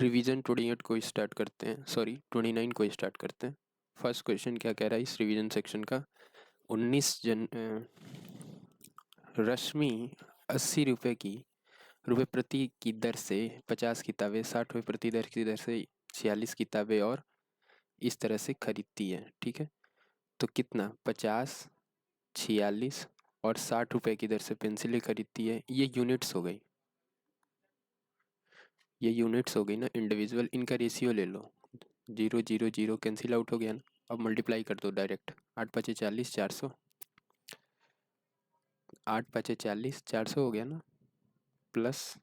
Revision 28 को start करते हैं, सॉरी 29 को स्टार्ट करते हैं। फर्स्ट क्वेश्चन क्या कह रहा है इस रिवीजन सेक्शन का। 19 रश्मि 80 रुपये प्रति की दर से 50 किताबें, 60 रुपये प्रति दर की दर से 46 किताबें और इस तरह से खरीदती है। ठीक है, तो कितना 50, 46 और 60 रुपये की दर से पेंसिलें खरीदती है। ये यूनिट्स हो गई, ये यूनिट्स हो गई ना इंडिविजुअल। इनका रेशियो ले लो, 0 0 0 कैंसिल आउट हो गया ना। अब मल्टीप्लाई कर दो डायरेक्ट, 8 5 40, 400, 8 5 40, 400 हो गया ना, प्लस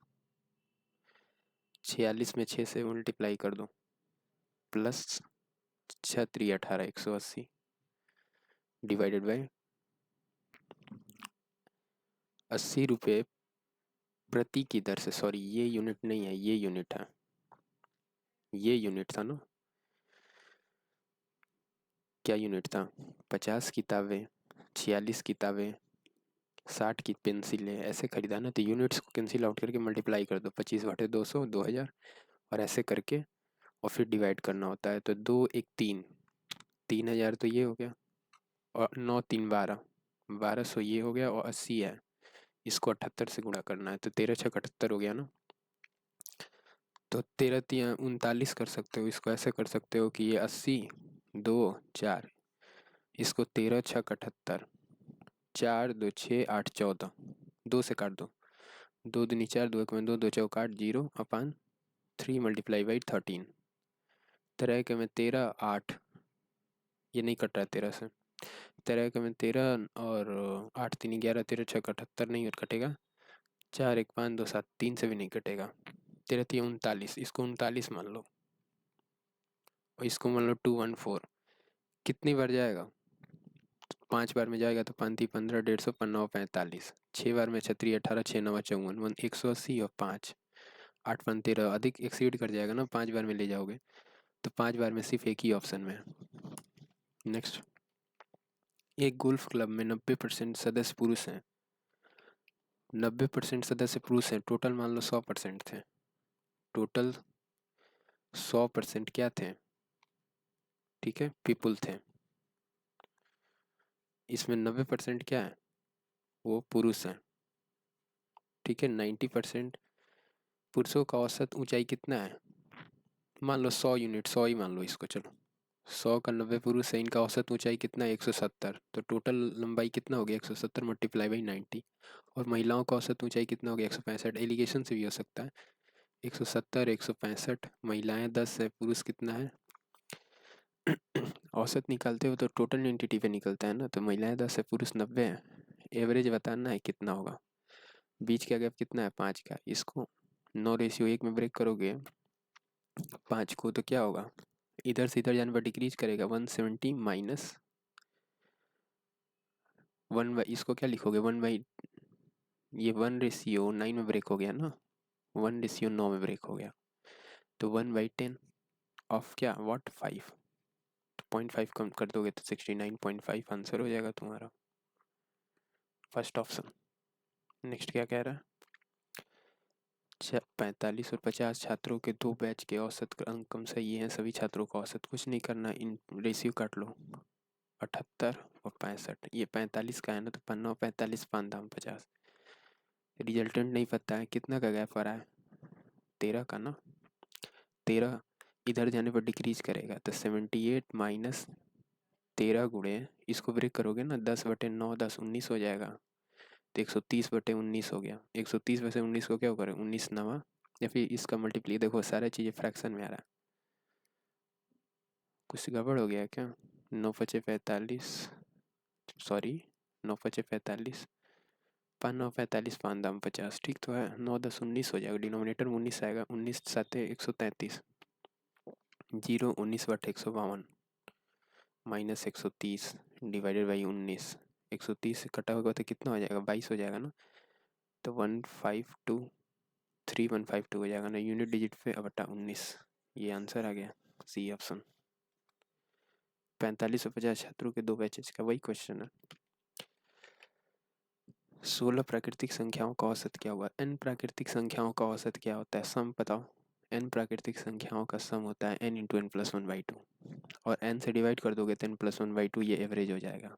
46 में 6 से मल्टीप्लाई कर दो, प्लस 6 3 18, 180 डिवाइडेड बाई 80 रुपये प्रति की दर से, सॉरी ये यूनिट नहीं है, ये यूनिट है, ये यूनिट था ना। क्या यूनिट था? 50 किताबें, 46 किताबें, 60 की पेंसिलें, ऐसे खरीदा ना। तो यूनिट्स को कैंसिल आउट करके मल्टीप्लाई कर दो, 25 बटे 200, 2000, और ऐसे करके और फिर डिवाइड करना होता है। तो 2 1 3, 3000 तो ये हो गया, और 9 3 12, 1200 ये हो गया, और 80 है, इसको 78 से गुणा करना है। तो 13 6 78 हो गया ना। तो 13 3 39 कर सकते हो। इसको ऐसे कर सकते हो कि ये 80 2 4, इसको 13 6 78, 4 2 6 8 14, 2 से काट दो, 2 दूनी 4, 2 1 में 2, 2 चौक 8, 0 अपान 3 मल्टीप्लाई बाई 13, तरह के में 13 8, ये नहीं कट रहा है 13 से, तरह के में 13 और 8 3 11, 13 6 78 नहीं कटेगा, 4 1 5 2 7, 3 से भी नहीं कटेगा, 13 3 39, इसको 39 मान लो, और इसको मान लो 214। कितनी बार जाएगा? 5 बार में जाएगा तो 5 3 15, 150, 5 45, 6 बार में 6 18, 6 9 54, 180 और 5 8 5 13, अधिक एक्सीड कर जाएगा ना 5 बार में ले जाओगे। तो 5 बार में सिर्फ एक ही ऑप्शन में है। नेक्स्ट, एक गोल्फ क्लब में 90% सदस्य पुरुष हैं, 90% सदस्य पुरुष हैं, टोटल मान लो 100% थे, टोटल 100% क्या थे? ठीक है, पीपुल थे। इसमें 90% क्या है? वो पुरुष हैं। ठीक है, 90% पुरुषों का औसत ऊंचाई कितना है? मान लो 100 यूनिट, 100 ही मान लो इसको, चलो 100 का 90 पुरुष है, इनका औसत ऊंचाई कितना है? 170, तो टोटल लंबाई कितना हो गया? 170 मल्टीप्लाई बाई 90। और महिलाओं का औसत ऊंचाई कितना हो गया? 165, एलिगेशन से भी हो सकता है, 170 165, महिलाएं 10 है, पुरुष कितना है? औसत निकालते हो तो टोटल एंटिटी पे निकलता है ना, तो महिलाएं 10 है, पुरुष 90 है, एवरेज बताना है कितना होगा। बीच का गैप कितना है? 5 का। इसको 9:1 में ब्रेक करोगे 5 को, तो क्या होगा? इधर से इधर जाने पर डिक्रीज करेगा, 170 माइनस 1 इसको क्या लिखोगे? 1/, ये 1:9 में ब्रेक हो गया ना, 1:9 में ब्रेक हो गया, तो 1/10 ऑफ क्या? व्हाट? 5, तो 0.5 कम कर दोगे तो 69.5 आंसर हो जाएगा तुम्हारा, फर्स्ट ऑप्शन। नेक्स्ट क्या कह रहा है? 45 और 50 छात्रों के 2 बैच के औसत अंक कम सही है, सभी छात्रों का औसत, कुछ नहीं करना, इन रेशियो काट लो, 78 और 65, ये 45 का है ना, तो 5 45 5 दाम 50, रिजल्टेंट नहीं पता है, कितना का गैप आ रहा है? 13 का ना, 13 इधर जाने पर डिक्रीज करेगा, तो 78 माइनस 13 गुणे, इसको ब्रेक करोगे ना, 10/9 10 19 हो जाएगा, तो 130/19 हो गया। 130/19 को क्या करें? 19 नवा, या फिर इसका मल्टीप्लाई, देखो सारी चीज़ें फ्रैक्शन में आ रहा है, कुछ गड़बड़ हो गया है क्या? 9 5 45, सॉरी 9 5 45, 5 9 45 5 दाम 50, ठीक तो है, 9 10 19 हो जाएगा, डिनोमिनेटर में 19 आएगा, 19 7 133, 0 19/152 माइनस 130 डिवाइडेड बाई 19, 130 से कटा होगा तो कितना हो जाएगा? 22 हो जाएगा ना, तो 152 हो जाएगा ना, यूनिट डिजिट पे बटा 19, ये आंसर आ गया, सी ऑप्शन। 45 और 50 छात्रों के 2 बैचेज का वही क्वेश्चन है। 16 प्राकृतिक संख्याओं का औसत क्या हुआ? n प्राकृतिक संख्याओं का औसत क्या होता है? सम बताओ, n प्राकृतिक संख्याओं का सम होता है n into N plus one by two, और n से डिवाइड कर दोगे तो n plus one by two, ये एवरेज हो जाएगा।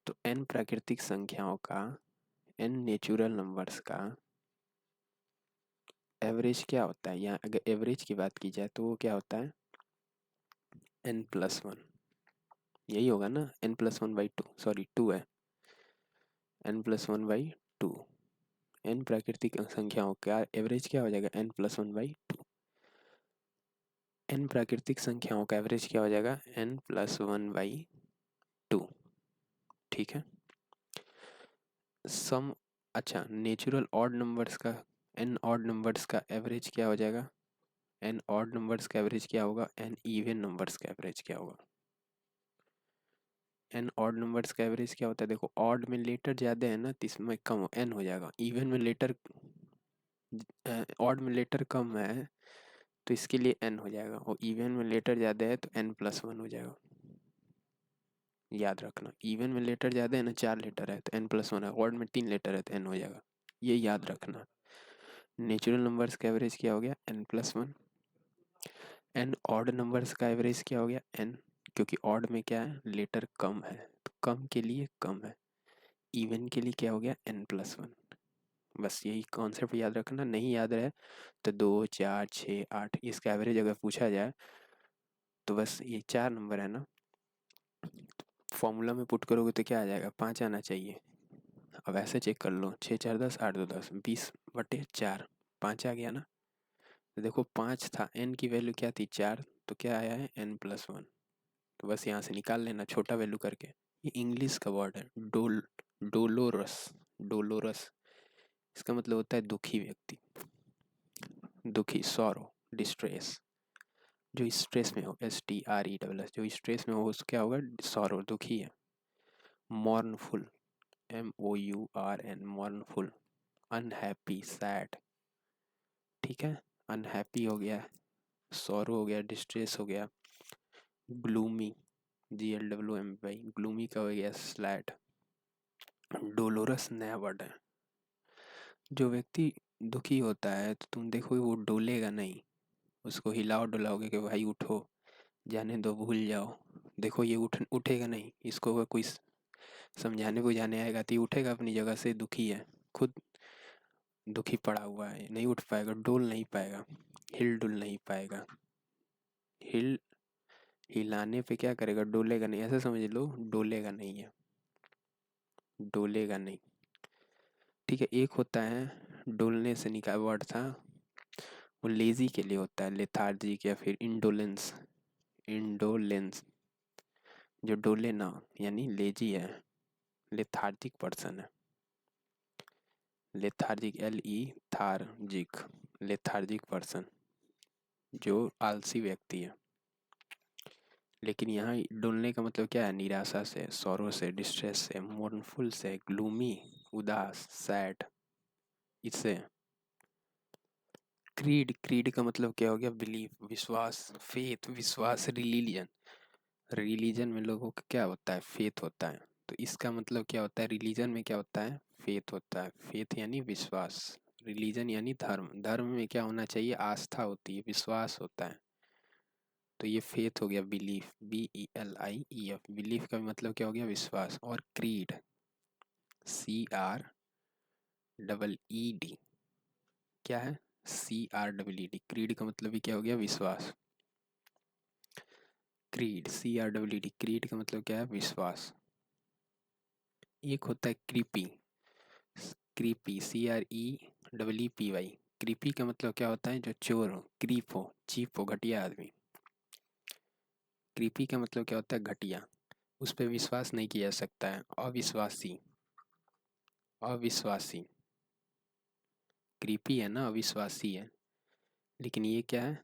तो n प्राकृतिक संख्याओं का, n नेचुरल नंबर्स का एवरेज क्या होता है, यहाँ अगर एवरेज की बात की जाए तो वो क्या होता है n प्लस वन, यही होगा ना, n plus one by two, sorry two है, n plus one by two. n प्राकृतिक संख्याओं का एवरेज क्या हो जाएगा n plus one by two. n प्राकृतिक संख्याओं का एवरेज क्या हो जाएगा n plus one by two. ठीक है। सम, अच्छा नेचुरल ऑड नंबर्स का, n ऑड नंबर्स का एवरेज क्या हो जाएगा, n ऑड नंबर्स का एवरेज क्या होगा, n इवन नंबर्स का एवरेज क्या होगा। n ऑड नंबर्स का एवरेज क्या होता है, देखो ऑड में लेटर ज़्यादा है ना तो इसमें कम n हो जाएगा, इवन में लेटर, ऑड में लेटर कम है तो इसके लिए n हो जाएगा, और इवन में लेटर ज़्यादा है तो n प्लस वन हो जाएगा। याद रखना, इवन में लेटर ज़्यादा है ना, 4 लेटर है तो n प्लस वन है, ऑड में 3 लेटर है तो n हो जाएगा, ये याद रखना। नेचुरल नंबर्स का एवरेज क्या हो गया n plus one. N odd numbers का एवरेज क्या हो गया n, क्योंकि ऑड में क्या है लेटर कम है तो कम के लिए कम है, इवन के लिए क्या हो गया n प्लस वन। बस यही कॉन्सेप्ट याद रखना, नहीं याद रहे तो 2 4 6 8 इसका एवरेज अगर पूछा जाए तो बस ये 4 नंबर है ना, फॉर्मूला में पुट करोगे तो क्या आ जाएगा 5 आना चाहिए। अब ऐसे चेक कर लो, 6 4 10 8 2 10 20/4, 5 आ गया ना। तो देखो 5 था, n की वैल्यू क्या थी 4, तो क्या आया है n प्लस वन। तो बस यहाँ से निकाल लेना छोटा वैल्यू करके। ये इंग्लिश का वर्ड है डोलोरस, डोलोरस इसका मतलब होता है दुखी व्यक्ति, दुखी, सॉरो, डिस्ट्रेस। जो स्ट्रेस में हो, STRESS, जो स्ट्रेस में हो उसको क्या होगा सॉरो, दुखी है। मॉर्नफुल, MOURN, मॉर्नफुल, अनहैप्पी, सैड। ठीक है, अनहैप्पी हो गया, सॉरो हो गया, डिस्ट्रेस हो गया, ग्लूमी, GLWMY, ग्लूमी का हो गया स्लैड। डोलोरस नया वर्ड है। जो व्यक्ति दुखी होता है तो तुम देखोगे वो डोलेगा नहीं, उसको हिलाओ डुलाओगे कि भाई उठो, जाने दो, भूल जाओ, देखो ये उठेगा नहीं, इसको अगर कोई समझाने बुझाने आएगा तो ये उठेगा अपनी जगह से, दुखी है, खुद दुखी पड़ा हुआ है, नहीं उठ पाएगा, डोल नहीं पाएगा, हिल डुल नहीं पाएगा। हिल, हिलाने पे क्या करेगा, डोलेगा नहीं, ऐसा समझ लो डोलेगा नहीं है, डोलेगा नहीं। ठीक है, एक होता है डोलने से निकाल वर्ड था, वो लेजी के लिए होता है, लेथार्जिक या फिर इंडोलेंस, इंडोलेंस। जो डोले ना यानी लेजी है, लेथार्जिक पर्सन है, लेथार्जिक, थार्जिक, लेथार्जिक पर्सन, जो आलसी व्यक्ति है। लेकिन यहाँ डोलने का मतलब क्या है, निराशा से, सौरो से, डिस्ट्रेस से, मोर्नफुल से, ग्लूमी, उदास, सैड, इससे। क्रीड, क्रीड का मतलब क्या हो गया बिलीफ, विश्वास, फेथ, विश्वास, रिलीजन। रिलीजन में लोगों का क्या होता है फेथ होता है, तो इसका मतलब क्या होता है रिलीजन में क्या होता है फेथ होता है, फेथ यानी विश्वास, रिलीजन यानी धर्म, धर्म में क्या होना चाहिए आस्था होती है, विश्वास होता है। तो ये फेथ हो गया, बिलीफ, BELIEF, बिलीफ का मतलब क्या हो गया विश्वास। और क्रीड, CREED, क्या है CREED, क्रीड का मतलब भी क्या हो गया विश्वास। क्रीड, CREED, क्रीड का मतलब क्या है विश्वास। एक होता है क्रीपी, क्रीपी, CREPPY, क्रीपी का मतलब क्या होता है जो चोर हो, क्रीप हो, चीप हो, घटिया आदमी। क्रीपी का मतलब क्या होता है घटिया, उस पर विश्वास नहीं किया जा सकता है, अविश्वासी, अविश्वासी। क्रीपी है ना, अविश्वासी है, लेकिन ये क्या है,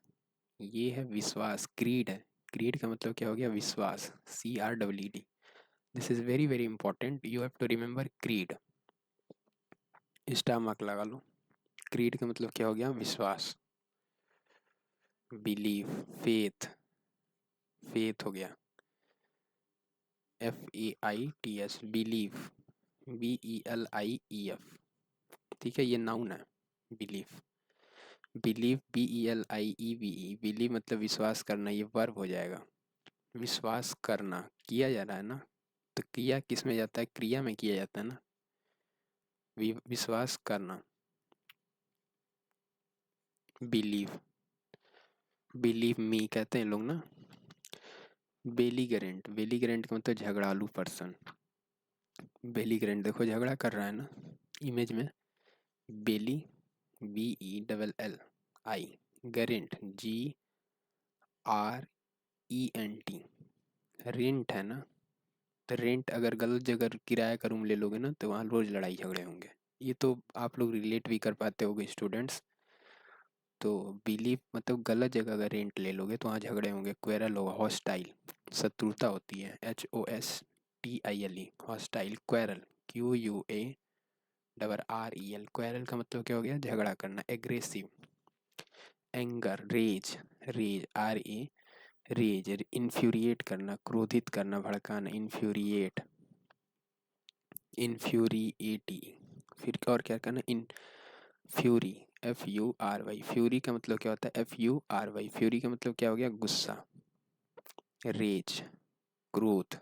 ये है विश्वास, क्रीड है। क्रीड का मतलब क्या हो गया विश्वास, CREED। This is very very important, you have to remember creed, star mark लगा लो। क्रीड का मतलब क्या हो गया विश्वास, बिलीव, फेथ, फेथ हो गया, FAITS, बिलीव, BELIEF। ठीक है, ये नाउन है बिलीफ। बिलीव, BELIEVE, बिलीव मतलब विश्वास करना, ये वर्ब हो जाएगा। विश्वास करना, किया जा रहा है ना, तो किया किस में जाता है, क्रिया में किया जाता है ना, विश्वास करना। बिलीव, बिलीव मी कहते हैं लोग ना। बेलीगरेंट, बेलीगरेंट का मतलब झगड़ालू पर्सन। बेलीगरेंट देखो झगड़ा कर रहा है ना इमेज में। बेली, BELLI, गरेंट, GRENT, रेंट है ना। तो रेंट अगर गलत जगह किराया का रूम ले लोगे ना तो वहाँ रोज लड़ाई झगड़े होंगे। ये तो आप लोग रिलेट भी कर पाते होगे स्टूडेंट्स। तो बिलीव मतलब गलत जगह अगर रेंट ले लोगे तो वहाँ झगड़े होंगे, क्वेरल होगा, हॉस्टाइल शत्रुता होती है, HOSTILE hostile, quarrel QUARREL, quarrel का मतलब क्या हो गया, झगड़ा करना, aggressive, anger, rage, rage rage, infuriate करना, क्रोधित करना, भड़काना, इन्फ्यूरिएट, इन्फ्यूरिएटी। फिर और क्या करना, इन फ्यूरी, FURY, फ्यूरी का मतलब क्या होता है, FURY, फ्यूरी का मतलब क्या हो गया, गुस्सा, रेज, क्रोध,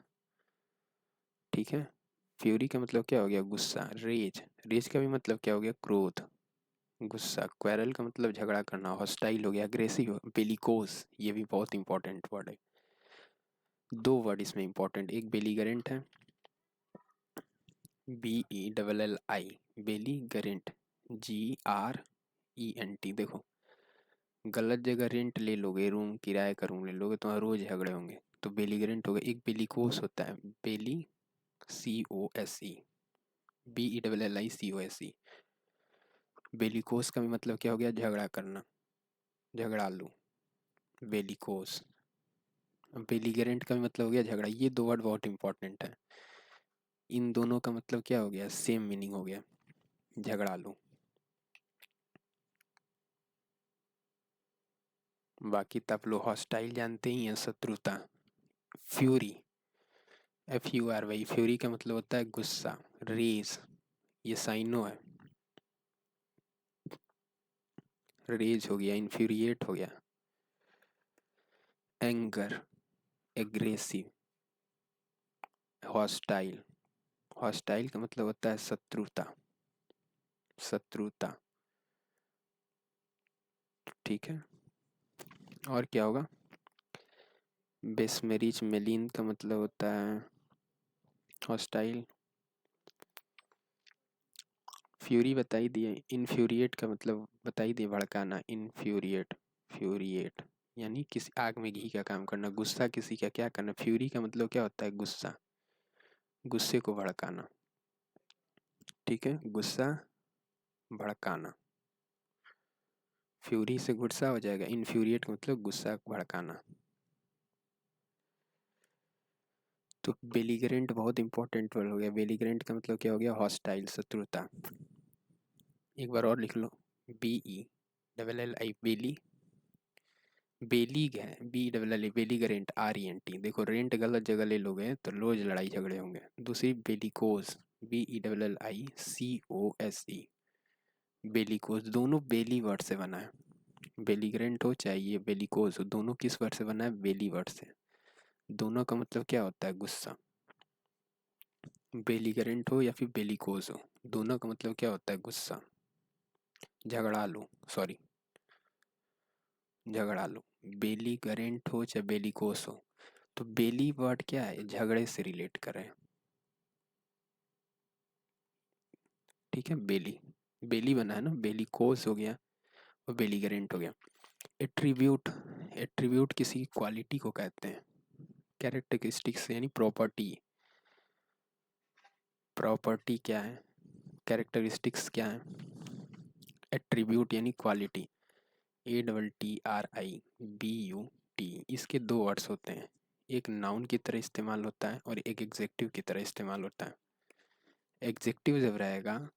ठीक है। फ्यूरी का मतलब क्या हो गया, गुस्सा, रेज, रेज का भी मतलब क्या हो गया, क्रोध, गुस्सा, क्वेरल का मतलब झगड़ा करना, हॉस्टाइल हो गया, अग्रेसिव, बेलिकोस, ये भी बहुत इंपॉर्टेंट वर्ड है। दो वर्ड इसमें इंपॉर्टेंट, एक बेलीगरेंट है, BELLI, बेलीगरेंट, GRENT। देखो गलत जगह रेंट ले लोगे, रूम किराए का रूम ले लोगे तो वहाँ रोज झगड़े होंगे, तो बेलीगरेंट हो गया। एक बेलिकोस होता है, बेली, COSE, BELLICOSE, बेलिकोस का भी मतलब क्या हो गया, झगड़ा करना, झगड़ालू, बेलिकोस। बेलीगरेंट का भी मतलब हो गया झगड़ा। ये दो वर्ड बहुत इंपॉर्टेंट है, इन दोनों का मतलब क्या हो गया, सेम मीनिंग हो गया, झगड़ालू। बाकी तो आप लोग हॉस्टाइल जानते ही हैं, शत्रुता। फ्यूरी, FURY, फ्यूरी का मतलब होता है गुस्सा, रेज, ये साइनो है, रेज हो गया, इन्फ्यूरिएट हो गया, एंगर, एग्रेसिव, हॉस्टाइल, हॉस्टाइल का मतलब होता है शत्रुता, शत्रुता, ठीक है। और क्या होगा, बेसमेरिज मेलिन का मतलब होता है हॉस्टाइल, फ्यूरी बता ही दिए, इन्फ्यूरिएट का मतलब बता ही दिए, भड़काना, इन्फ्यूरिएट, फ्यूरिएट यानी किसी आग में घी का काम करना, गुस्सा किसी का क्या करना, फ्यूरी का मतलब क्या होता है, गुस्सा, गुस्से को भड़काना, ठीक है, गुस्सा भड़काना, फ्यूरी से गुस्सा हो जाएगा, इन्फ्यूरिएट का मतलब गुस्सा भड़काना। तो बेलीगरेंट बहुत इंपॉर्टेंट वर्ड हो गया, बेलीगरेंट का मतलब क्या हो गया, हॉस्टाइल, शत्रुता। एक बार और लिख लो, BELLI, बेली, बेलीग है, BELLI, बेलीगरेंट, RENT। देखो रेंट गलत जगह ले लोगे तो रोज लड़ाई झगड़े होंगे। दूसरी बेलिकोस, BELLICOSE, बेलिकोस, दोनों बेली वर्ड से बना है, बेलीग्रेंट हो चाहे ये बेलिकोस हो, दोनों किस वर्ड से बना है, बेली वर्ड से। दोनों का मतलब क्या होता है, गुस्सा। बेलीग्रेंट हो या फिर बेलिकोस हो, दोनों का मतलब क्या होता है, गुस्सा, झगड़ालू, सॉरी, झगड़ालू। बेलीगरेंट हो चाहे बेलिकोस हो, तो बेली वर्ड क्या है, झगड़े से रिलेट करें, ठीक है। बेली, बेली बना है ना, बेलिकोस हो गया और बेलीगरेंट हो गया। एट्रीब्यूट, एट्रीब्यूट किसी क्वालिटी को कहते हैं, कैरेक्टरिस्टिक्स यानी प्रॉपर्टी, प्रॉपर्टी क्या है, कैरेक्टरिस्टिक्स क्या है, एट्रीब्यूट यानी क्वालिटी, ATTRIBUT। इसके दो वर्ड्स होते हैं, एक नाउन की तरह इस्तेमाल होता है और एक एग्जेक्टिव की तरह इस्तेमाल होता है। एग्जेक्टिव जब रहेगा,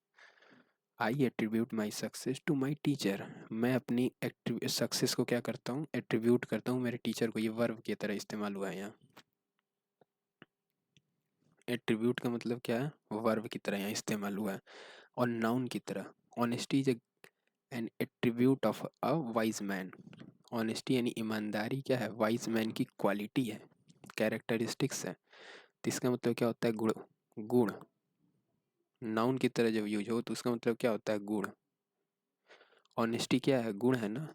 I attribute my success to my teacher, मैं अपनी सक्सेस को क्या करता हूँ, एट्रीब्यूट करता हूँ मेरे टीचर को, ये वर्ब की तरह इस्तेमाल हुआ है यहाँ। एट्रीब्यूट का मतलब क्या है, वर्ब की तरह यहाँ इस्तेमाल हुआ है। और नाउन की तरह, honesty is an attribute of a wise man. Honesty यानी ईमानदारी क्या है, वाइज मैन की क्वालिटी है, कैरेक्टरिस्टिक्स है। तो इसका मतलब क्या होता है, गुण। गुण नाउन की तरह जब यूज हो तो उसका मतलब क्या होता है, गुण। ऑनेस्टी क्या है, गुण है ना।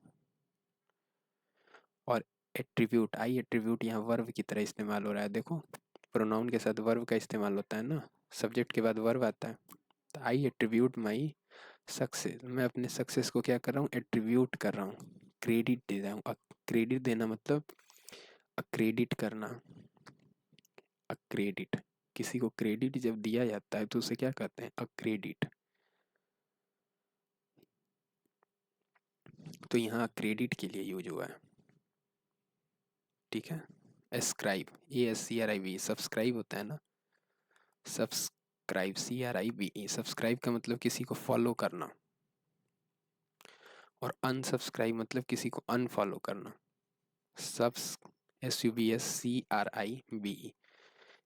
और एट्रीब्यूट, आई एट्रीब्यूट यहाँ वर्ब की तरह इस्तेमाल हो रहा है। देखो प्रोनाउन के साथ वर्ब का इस्तेमाल होता है ना, सब्जेक्ट के बाद वर्ब आता है। तो आई एट्रीब्यूट माई सक्सेस, मैं अपने सक्सेस को क्या कर रहा हूँ, एट्रीब्यूट कर रहा हूँ, क्रेडिट दे रहा हूँ। क्रेडिट देना मतलब क्रेडिट करना। क्रेडिट, किसी को क्रेडिट जब दिया जाता है तो उसे क्या कहते हैं, क्रेडिट। तो यहाँ क्रेडिट के लिए यूज हुआ है, ठीक है। एस्क्राइब, ASCRIB, सब्सक्राइब होता है ना, सब्सक्राइब CRIBE, सब्सक्राइब का मतलब किसी को फॉलो करना। और अनसब्सक्राइब मतलब किसी को अनफॉलो करना। सब्स SUBSCRIBE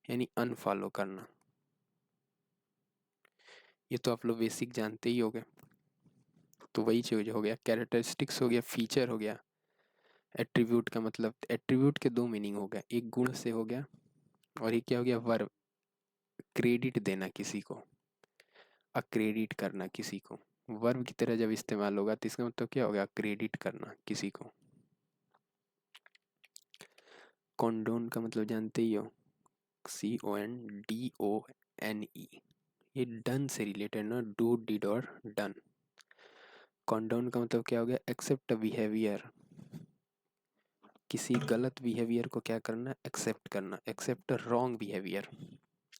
यानी अनफॉलो करना। ये तो आप लोग बेसिक जानते ही होंगे। तो वही चीज हो गया, कैरेक्टरिस्टिक्स हो गया, फीचर हो गया। एट्रीब्यूट का मतलब, एट्रीब्यूट के दो मीनिंग हो गया, एक गुण से हो गया और एक क्या हो गया, वर्ब, क्रेडिट देना किसी को, क्रेडिट करना किसी को। वर्ब की तरह जब इस्तेमाल होगा तो इसका मतलब क्या हो गया, क्रेडिट करना किसी को। कॉन्डोन का मतलब जानते ही हो, CONDONE, ये डन से रिलेटेड ना, डू डिड और डन। कॉन्डोन का मतलब क्या हो गया, एक्सेप्ट बिहेवियर, किसी गलत बिहेवियर को क्या करना, एक्सेप्ट करना। Accept wrong behaviour,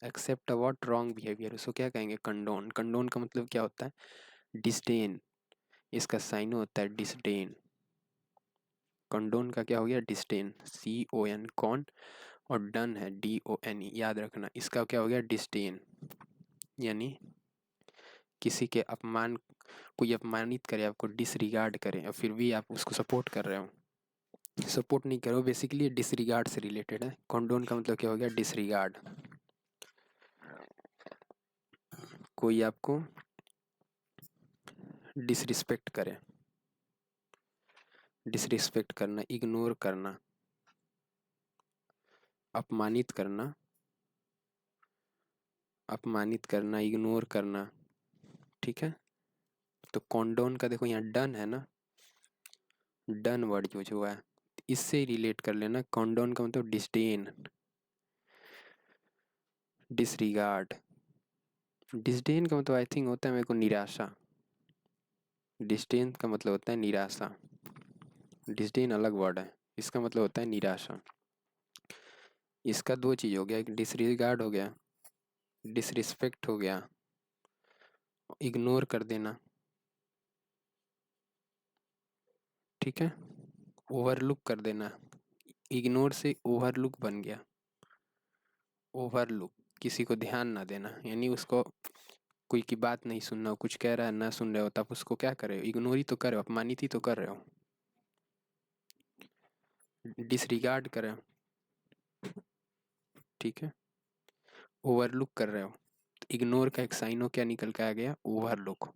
accept what, wrong behaviour, उसको क्या कहेंगे, कंडोन। कंडोन का मतलब क्या होता है, डिस्डेन, इसका साइन होता है डिस्डेन। कंडोन का क्या हो गया, डिस्डेन, CON, कॉन, और डन है DONE, याद रखना। इसका क्या हो गया, डिस्डेन, यानी किसी के अपमान, कोई अपमानित करे, आपको डिसरिगार्ड करे और फिर भी आप उसको सपोर्ट कर रहे हो। सपोर्ट नहीं करो, बेसिकली डिसरिगार्ड से रिलेटेड है। कंडोन का मतलब क्या हो गया, डिसरिगार्ड, कोई आपको डिसरिस्पेक्ट करे, डिसरिस्पेक्ट करना, इग्नोर करना, अपमानित करना, अपमानित करना, इग्नोर करना, ठीक है। तो कॉन्डोन का देखो यहाँ डन है ना, डन वर्ड यूज हुआ है, इससे रिलेट कर लेना। कॉन्डोन का मतलब डिस्डेन, डिसरिगार्ड। डिस्डेन का मतलब आई थिंक होता है मेरे को निराशा। डिस्डेन का मतलब होता है निराशा, डिस्डेन अलग वर्ड है, इसका मतलब होता है निराशा। इसका दो चीज हो गया, एक डिसरिगार्ड हो गया, डिसरिस्पेक्ट हो गया, इग्नोर कर देना, ठीक है, ओवरलुक कर देना। इग्नोर से ओवरलुक बन गया, ओवरलुक, किसी को ध्यान ना देना, यानी उसको कोई की बात नहीं सुनना, कुछ कह रहा है ना सुन रहे हो, तब उसको क्या कर रहे हो, इग्नोर ही तो कर रहे हो, अपमानित ही तो कर रहे हो, डिसरिगार्ड कर रहे हो, ठीक है, ओवरलुक कर रहे हो। इग्नोर का एक साइनो क्या निकल के आ गया, ओवरलुक।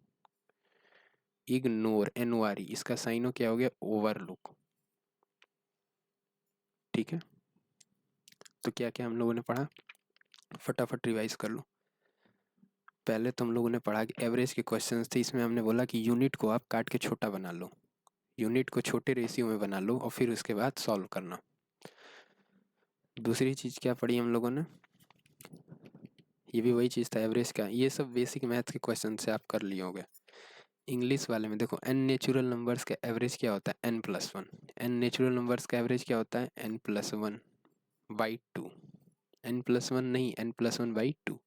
इग्नोर, NORE, इसका साइनो क्या हो गया, ओवरलुक, ठीक है। तो क्या क्या हम लोगों ने पढ़ा, फटाफट रिवाइज कर लो। पहले तो हम लोगों ने पढ़ा कि एवरेज के क्वेश्चंस थे, इसमें हमने बोला कि यूनिट को आप काट के छोटा बना लो, यूनिट को छोटे रेशियो में बना लो और फिर उसके बाद सॉल्व करना। दूसरी चीज़ क्या पढ़ी हम लोगों ने, ये भी वही चीज़ था, एवरेज का। ये सब बेसिक मैथ के क्वेश्चन से आप कर लिए होंगे। इंग्लिश वाले में देखो, एन नेचुरल नंबर्स का एवरेज क्या होता है, n+1। एन नेचुरल नंबर्स का एवरेज क्या होता है, n+1/2। n+1 नहीं, n+1/2।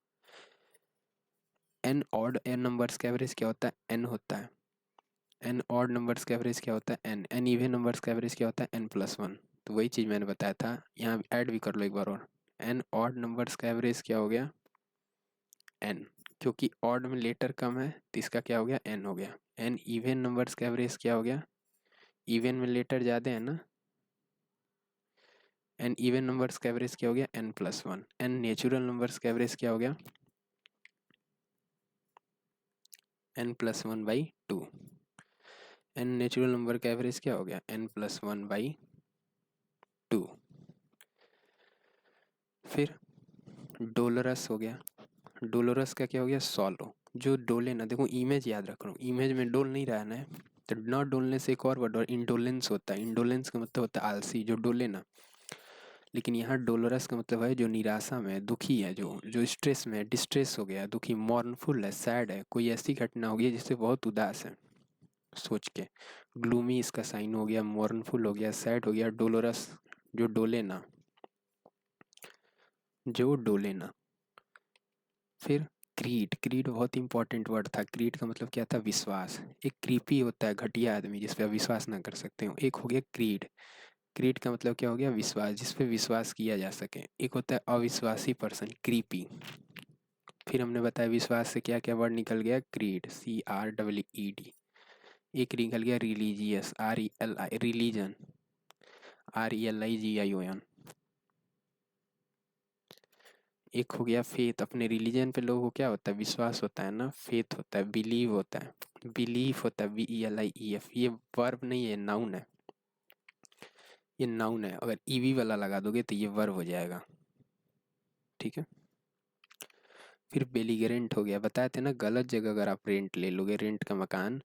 N odd N numbers का एवरेज क्या होता है, n होता है। एन ऑड नंबर्स का एवरेज क्या होता है, n। एन इवन नंबर्स का एवरेज क्या होता है, n+1। तो वही चीज़ मैंने बताया था, यहाँ ऐड भी कर लो एक बार और। एन ऑड नंबर्स का एवरेज क्या हो गया, n, क्योंकि ऑड में लेटर कम है तो इसका क्या हो गया, n हो गया। एन इवन नंबर्स का एवरेज क्या हो गया, इवन में लेटर ज़्यादा है ना, एन इवन नंबर्स का एवरेज क्या हो गया, n+1। एन नेचुरल नंबर्स का एवरेज क्या हो गया, n+1/2। एन नेचुरल नंबर का एवरेज क्या हो गया, n+1/2। फिर डोलरस हो गया, डोलोरस का क्या हो गया, सॉलो। जो डोले ना, देखो इमेज याद रख रहा हूँ, इमेज में डोल नहीं रहा है, तो न डोलने से एक और वर्ड और इंडोलेंस होता है। इंडोलेंस का मतलब होता है आलसी, जो डोले ना। लेकिन यहाँ डोलोरस का मतलब है जो निराशा में है, दुखी है, जो जो स्ट्रेस में है, डिस्ट्रेस हो गया, दुखी, मॉर्नफुल है, सैड है, कोई ऐसी घटना हो गई जिससे बहुत उदास है सोच के। ग्लूमी इसका साइन हो गया, मॉर्नफुल हो गया, सैड हो गया, डोलोरस जो डोले ना, जो डोले ना। फिर क्रीड, क्रीड बहुत इंपॉर्टेंट वर्ड था। क्रीड का मतलब क्या था, विश्वास। एक क्रीपी होता है घटिया आदमी जिस पे आप विश्वास ना कर सकते हो, एक हो गया क्रीड। क्रीड का मतलब क्या हो गया, विश्वास, जिस पे विश्वास किया जा सके। एक होता है अविश्वासी पर्सन, क्रीपी। फिर हमने बताया विश्वास से क्या क्या वर्ड निकल गया, क्रीड, CREED। एक निकल गया रिलीजियस, RELI, रिलीजन, RELIGION। एक हो गया फेथ, अपने रिलीजन पे लोगों को क्या होता है, विश्वास होता है ना, फेथ होता है, बिलीव होता है, बिलीफ होता है, BELIEF। ये वर्ब नहीं है, नाउन है, ये नाउन है। अगर ईवी वाला लगा दोगे तो ये वर्ब हो जाएगा, ठीक है। फिर बेलीगरेंट हो गया, बताए थे ना, गलत जगह अगर आप रेंट ले लोगे, रेंट का मकान,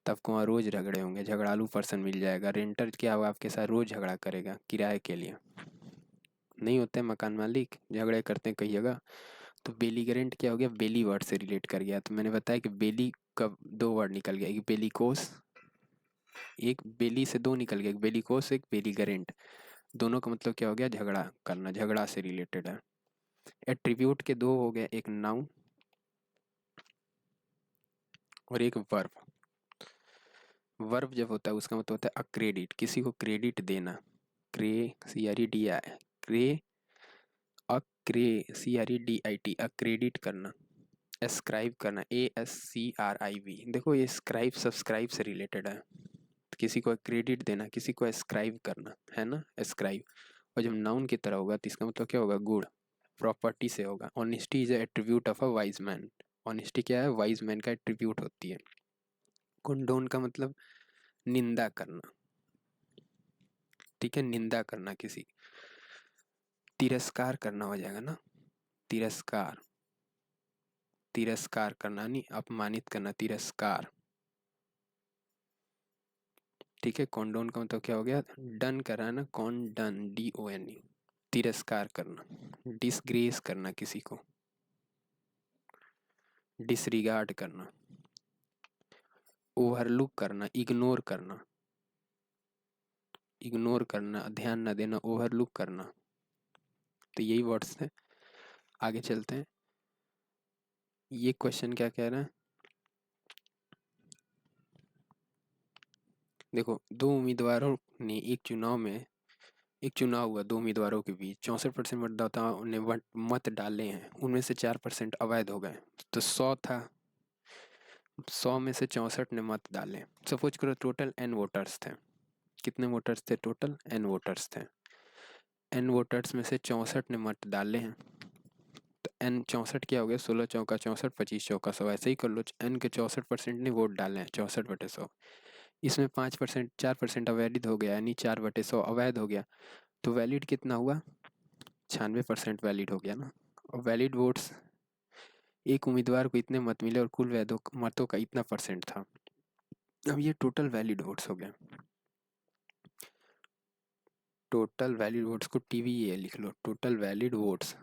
तब को वहाँ रोज झगड़े होंगे, झगड़ालू पर्सन मिल जाएगा। रेंटर क्या होगा, आपके साथ रोज झगड़ा करेगा किराए के लिए। नहीं होते हैं मकान मालिक, झगड़े करते हैं कई जगह। तो बेलीगरेंट क्या हो गया, बेली वर्ड से रिलेट कर गया। तो मैंने बताया कि बेली का दो वर्ड निकल गया, एक बेलीकोस, एक बेली से दो निकल गया, एक बेलीकोस, एक बेलीगरेंट। दोनों का मतलब क्या हो गया, झगड़ा करना, झगड़ा से रिलेटेड है। एट्रीब्यूट के दो हो गए, एक नाउन और एक वर्ब। वर्ब जब होता है उसका मतलब होता है अक्रेडिट, किसी को क्रेडिट देना। CREDI, क्रे, CREDIT, अक्रेडिट करना। एस्क्राइब करना, ASCRIB। देखो ये स्क्राइब सब्सक्राइब से रिलेटेड है। किसी को क्रेडिट देना, किसी को एस्क्राइब करना, है ना, एस्क्राइब। और जब नाउन की तरह होगा तो इसका मतलब क्या होगा, गुड, प्रॉपर्टी से होगा। Honesty is attribute of a wise man. Honesty क्या है, वाइज मैन का एट्रीब्यूट होती है। कंडोन का मतलब निंदा करना, ठीक है, निंदा करना किसी। तिरस्कार करना हो जाएगा ना, तिरस्कार, तिरस्कार करना नहीं, अपमानित करना, तिरस्कार, ठीक है। कॉन्डोन का मतलब क्या हो गया, डन कराना, कॉन डन, DONE। तिरस्कार करना, डिसग्रेस करना किसी को, डिसरिगार्ड करना, ओवरलुक करना, इग्नोर करना, इग्नोर करना, ध्यान न देना, ओवरलुक करना। तो यही वर्ड्स हैं। आगे चलते हैं। ये क्वेश्चन क्या कह रहा है, देखो, दो उम्मीदवारों ने एक चुनाव हुआ, दो उम्मीदवारों के बीच 64% मतदाताओं ने मत डाले हैं, उनमें से 4% अवैध हो गए। तो 100 था, 100 में से 64 ने मत डाले। सपोज करो टोटल N वोटर्स थे। कितने वोटर्स थे टोटल, N वोटर्स थे। N वोटर्स में से 64 ने मत डाले हैं। तो N 64 क्या हो गया, 16 चौका 64, 25 चौका 100, ऐसे ही कर लो। N के 64% ने वोट डाले हैं, 64/100। इसमें 5%, 4% अवैध हो गया, यानी 4/100 अवैध हो गया। तो वैलिड कितना हुआ, 96% वैलिड हो गया ना। और वैलिड वोट्स, एक उम्मीदवार को इतने मत मिले और कुल वैध मतों का इतना परसेंट था। अब ये टोटल वैलिड वोट्स हो गए। टोटल वैलिड वोट्स को TVA लिख लो, टोटल वैलिड वोट्स।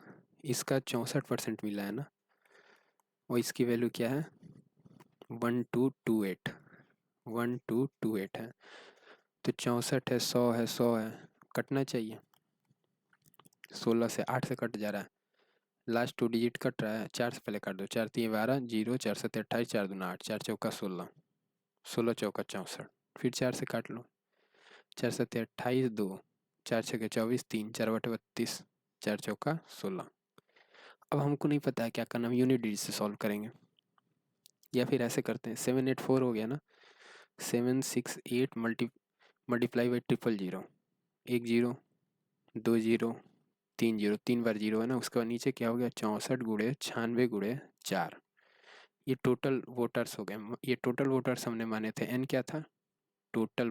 इसका 64% मिला है ना, और इसकी वैल्यू क्या है, 1228, 1228 है। तो 64 है, 100 है, 100 है, कटना चाहिए। 16 से 8 से कट जा रहा है, लास्ट 2 डिजिट कट रहा है। 4 से पहले काट दो, 4 3 12, 0, 4 7 28, 4 2 8, 4 चौका 16, 16 चौका 64। फिर 4 से काट लो, 4 7 28, 2, 4 6 24, 3, 4 बटे 32, 4 चौका 16। अब हमको नहीं पता है क्या करना, हम यूनिट डिजिट से सॉल्व करेंगे, या फिर ऐसे करते हैं, 784 हो गया ना, 768 मल्टीप्लाई बाई 000, 1 0, 2 0, 3 0, 3 बार 0 है ना। उसके बाद नीचे क्या हो गया, 64 गुणे 96 गुणे 4। ये टोटल वोटर्स हो गए। ये टोटल वोटर्स हमने माने थे, N क्या था, टोटल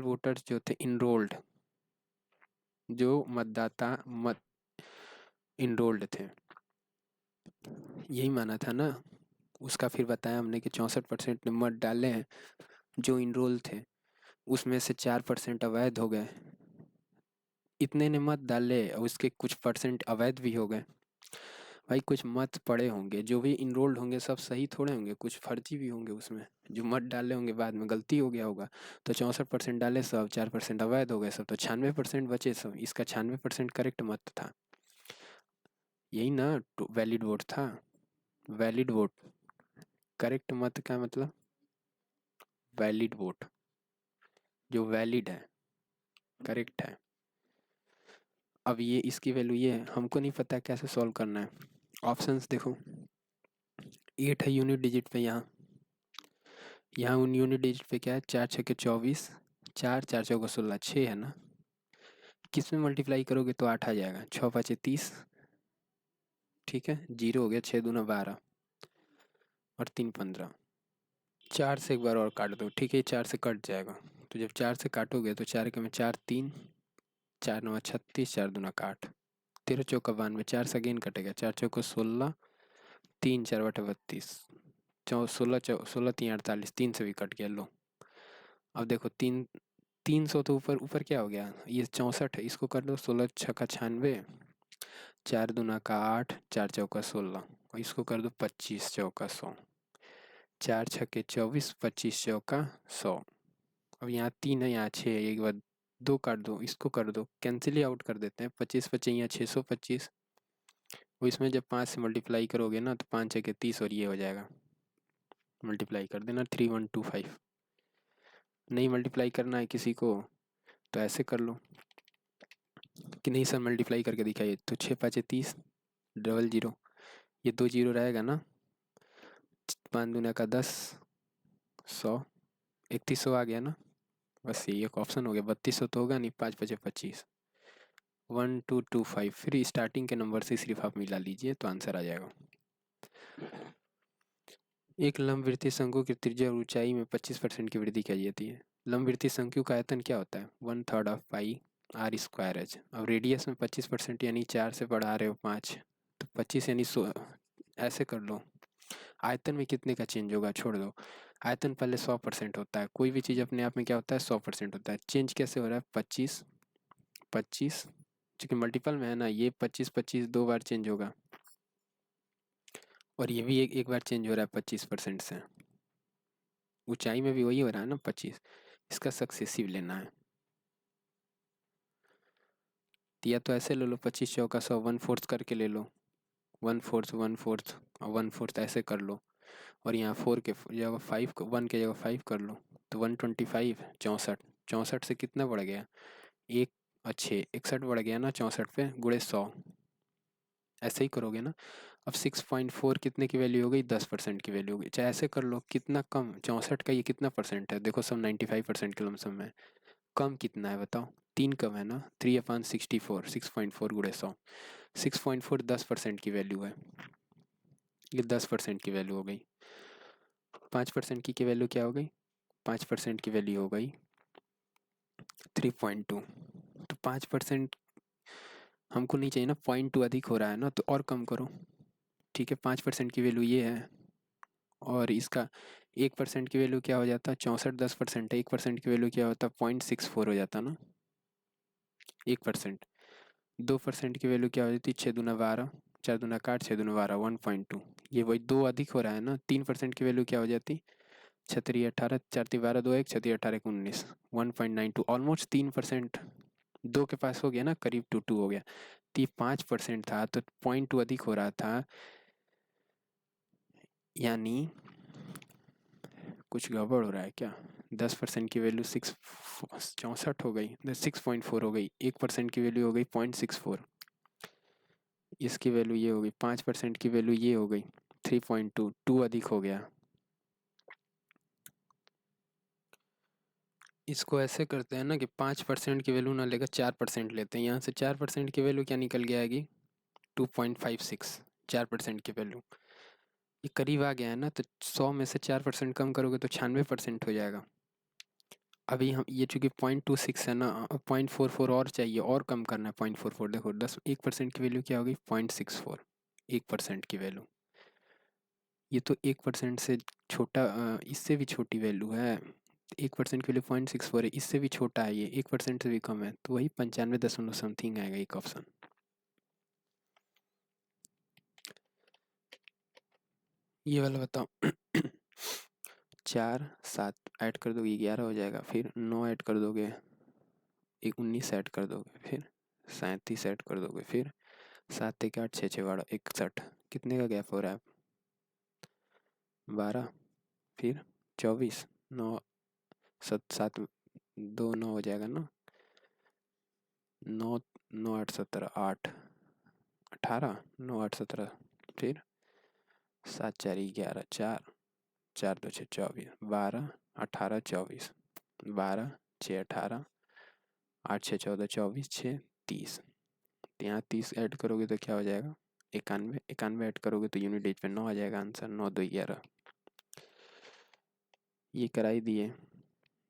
वोटर्स जो थे इनरोल्ड, जो मतदाता इनरोल्ड थे, यही माना था ना उसका। फिर बताया हमने कि 64% ने मत डाले हैं जो इनरोल थे, उसमें से 4% अवैध हो गए। इतने ने मत डाले और उसके कुछ परसेंट अवैध भी हो गए। भाई कुछ मत पड़े होंगे, जो भी इनरोल्ड होंगे सब सही थोड़े होंगे, कुछ फर्जी भी होंगे उसमें। जो मत डाले होंगे बाद में गलती हो गया होगा। तो 64% डाले सब, 4% अवैध हो गए सब, तो 96% बचे सब। इसका 96% करेक्ट मत था, यही ना वैलिड वोट था। वैलिड वोट, करेक्ट मत का मतलब वैलिड वोट, जो वैलिड है, करेक्ट है। अब ये इसकी वैल्यू ये है, हमको नहीं पता कैसे सॉल्व करना है। ऑप्शंस देखो, 8 है यूनिट डिजिट पे, यहाँ उन यूनिट डिजिट पे क्या है, 4 छः के 24, 4 4 चौका 16, 6 है ना। किस में मल्टीप्लाई करोगे तो 8 आ जाएगा, 6 5 30, ठीक है, 0 हो गया, 6 दूना 12 और 3 15। 4 से एक बार और काट दो, ठीक है, 4 से कट जाएगा। तो जब 4 से काटोगे तो 4 के में 4 3, 4 9 36, 4 दूना 8, 13 चौका 92, 4 से अगेन कटेगा, 4 चौका 16, 3 4 बटा 32, 16 3 48, 3 से भी कट गया। लो अब देखो 300 तो ऊपर ऊपर क्या हो गया, ये 64 है, इसको कर दो 16 छक्का 96, 4 दूना का 8, 4 चौका 16, और इसको कर दो 25 चौका 100, 4 छक्के 24, 25 चौका 100। अब यहाँ 3 है, यहाँ 6 है, एक बार 2 काट दो, इसको कर दो, कैंसिल ही आउट कर देते हैं। 25 25 यहाँ 625, वो इसमें जब 5 से मल्टीप्लाई करोगे ना तो 5 छः 30 और ये हो जाएगा, मल्टीप्लाई कर देना 3125। नहीं मल्टीप्लाई करना है किसी को तो ऐसे कर लो कि नहीं सर मल्टीप्लाई करके दिखाइए, तो 6 5 30, डबल जीरो, ये 2 जीरो रहेगा ना, 5 दूना का 10, 100, 3100 आ गया ना। बस ये एक ऑप्शन हो गया, 3200 तो होगा नहीं, 5 5 25, 1225। फिर स्टार्टिंग के नंबर से सिर्फ आप मिला लीजिए तो आंसर आ जाएगा। एक लंबवृत्तीय शंकु की त्रिज्या और ऊंचाई में 25% की वृद्धि की जाती है। लंबवृत्तीय शंकु का आयतन क्या होता है, 1/3 of pi R square H. अब रेडियस में 25% यानी 4 से बढ़ा रहे हो 5, तो 25 यानी 100, ऐसे कर लो। आयतन में कितने का चेंज होगा छोड़ दो, आयतन पहले 100% होता है, कोई भी चीज़ अपने आप में क्या होता है 100% होता है। चेंज कैसे हो रहा है, 25 25, चूँकि मल्टीपल में है ना, ये 25 25 2 बार चेंज होगा, और ये भी एक बार चेंज हो रहा है 25% से। ऊंचाई में भी वही हो रहा है ना 25, इसका सक्सेसिव लेना है। या तो ऐसे ले लो 25 चौका 100, 1/4 करके ले लो, 1/4 1/4 और 1/4 ऐसे कर लो, और यहाँ 4 के जगह 5, 1 के जगह 5 कर लो, तो 125, 64, 64 से कितना बढ़ गया, एक अच्छे 61 बढ़ गया ना 64 पे, गुणे 100, ऐसे ही करोगे ना। अब 6.4 कितने की वैल्यू हो गई, 10% की वैल्यू हो गई। चाहे ऐसे कर लो, कितना कम, 64 का ये कितना परसेंट है, देखो सब 95% के लमसम है, कम कितना है बताओ, 3 कम है ना, 3/64, 6.4 गुणे 100, 6.4 10% की वैल्यू है, ये 10% की वैल्यू हो गई। 5% की वैल्यू क्या हो गई, 5% की वैल्यू हो गई 3.2। तो 5% हमको नहीं चाहिए ना, 0.2 अधिक हो रहा है ना, तो और कम करो, ठीक है। 5% की वैल्यू ये है, और इसका 1% की वैल्यू क्या हो जाता है, 64 10% है, 1% की वैल्यू क्या होता है, 0.64 हो जाता ना 1%। 2% की वैल्यू क्या हो जाती है, 6 दूना 12, 4 दूना 8, 6 दूना 12, 1.2। ये वही 2 अधिक हो रहा है ना। 3% की वैल्यू क्या हो जाती, 6 18, 4 12 2 1, 6 18 19, 1.92, ऑलमोस्ट 3%। 2 के पास हो गया ना, करीब 2 हो गया। तो ये 5% था, तो 0.2 अधिक हो रहा था, यानी कुछ गड़बड़ हो रहा है क्या। 10% की वैल्यू 64 हो गई, 6.4 हो गई, 1% की वैल्यू हो गई 0.64, इसकी वैल्यू ये हो गई, 5% की वैल्यू ये हो गई 3.2, 2 अधिक हो गया। इसको ऐसे करते हैं ना कि 5% की वैल्यू ना लेकर 4% लेते हैं, यहाँ से 4% की वैल्यू क्या निकल के आएगी, 2.56, 4% की वैल्यू। ये करीब आ गया है ना, तो 100 में से 4% कम करोगे तो 96% हो जाएगा। अभी हम ये चूंकि 0.26 है ना, 0.44 और चाहिए, और कम करना है 0.44। देखो 1% की वैल्यू क्या होगी, 0.64। 1% की वैल्यू, ये तो 1% से छोटा, इससे भी छोटी वैल्यू है। 1% के लिए 0.64 है, इससे भी छोटा है, ये 1% से भी कम है, तो वही 95 समथिंग आएगा एक ऑप्शन। ये वाला बताओ। 4 7 ऐड कर दोगे 11 हो जाएगा, फिर 9 ऐड कर दोगे, एक 19 ऐड कर दोगे, फिर 37 ऐड कर दोगे, फिर 7 एक 8 6 6 12 61। कितने का गैप हो रहा है, 12, फिर 24, 9 7 7 2 9 हो जाएगा ना, 9 9 8 17 8 18, 9 8 17, फिर 7 4 11 4 4 2 6 24, 12 18 24, 12 6 18, 8 6 14 24, 6 30। तो यहाँ 30 ऐड करोगे तो क्या हो जाएगा, 91। 91 ऐड करोगे तो यूनिट एज पे 9 आ जाएगा आंसर, 9 2 11। ये करा ही दिए,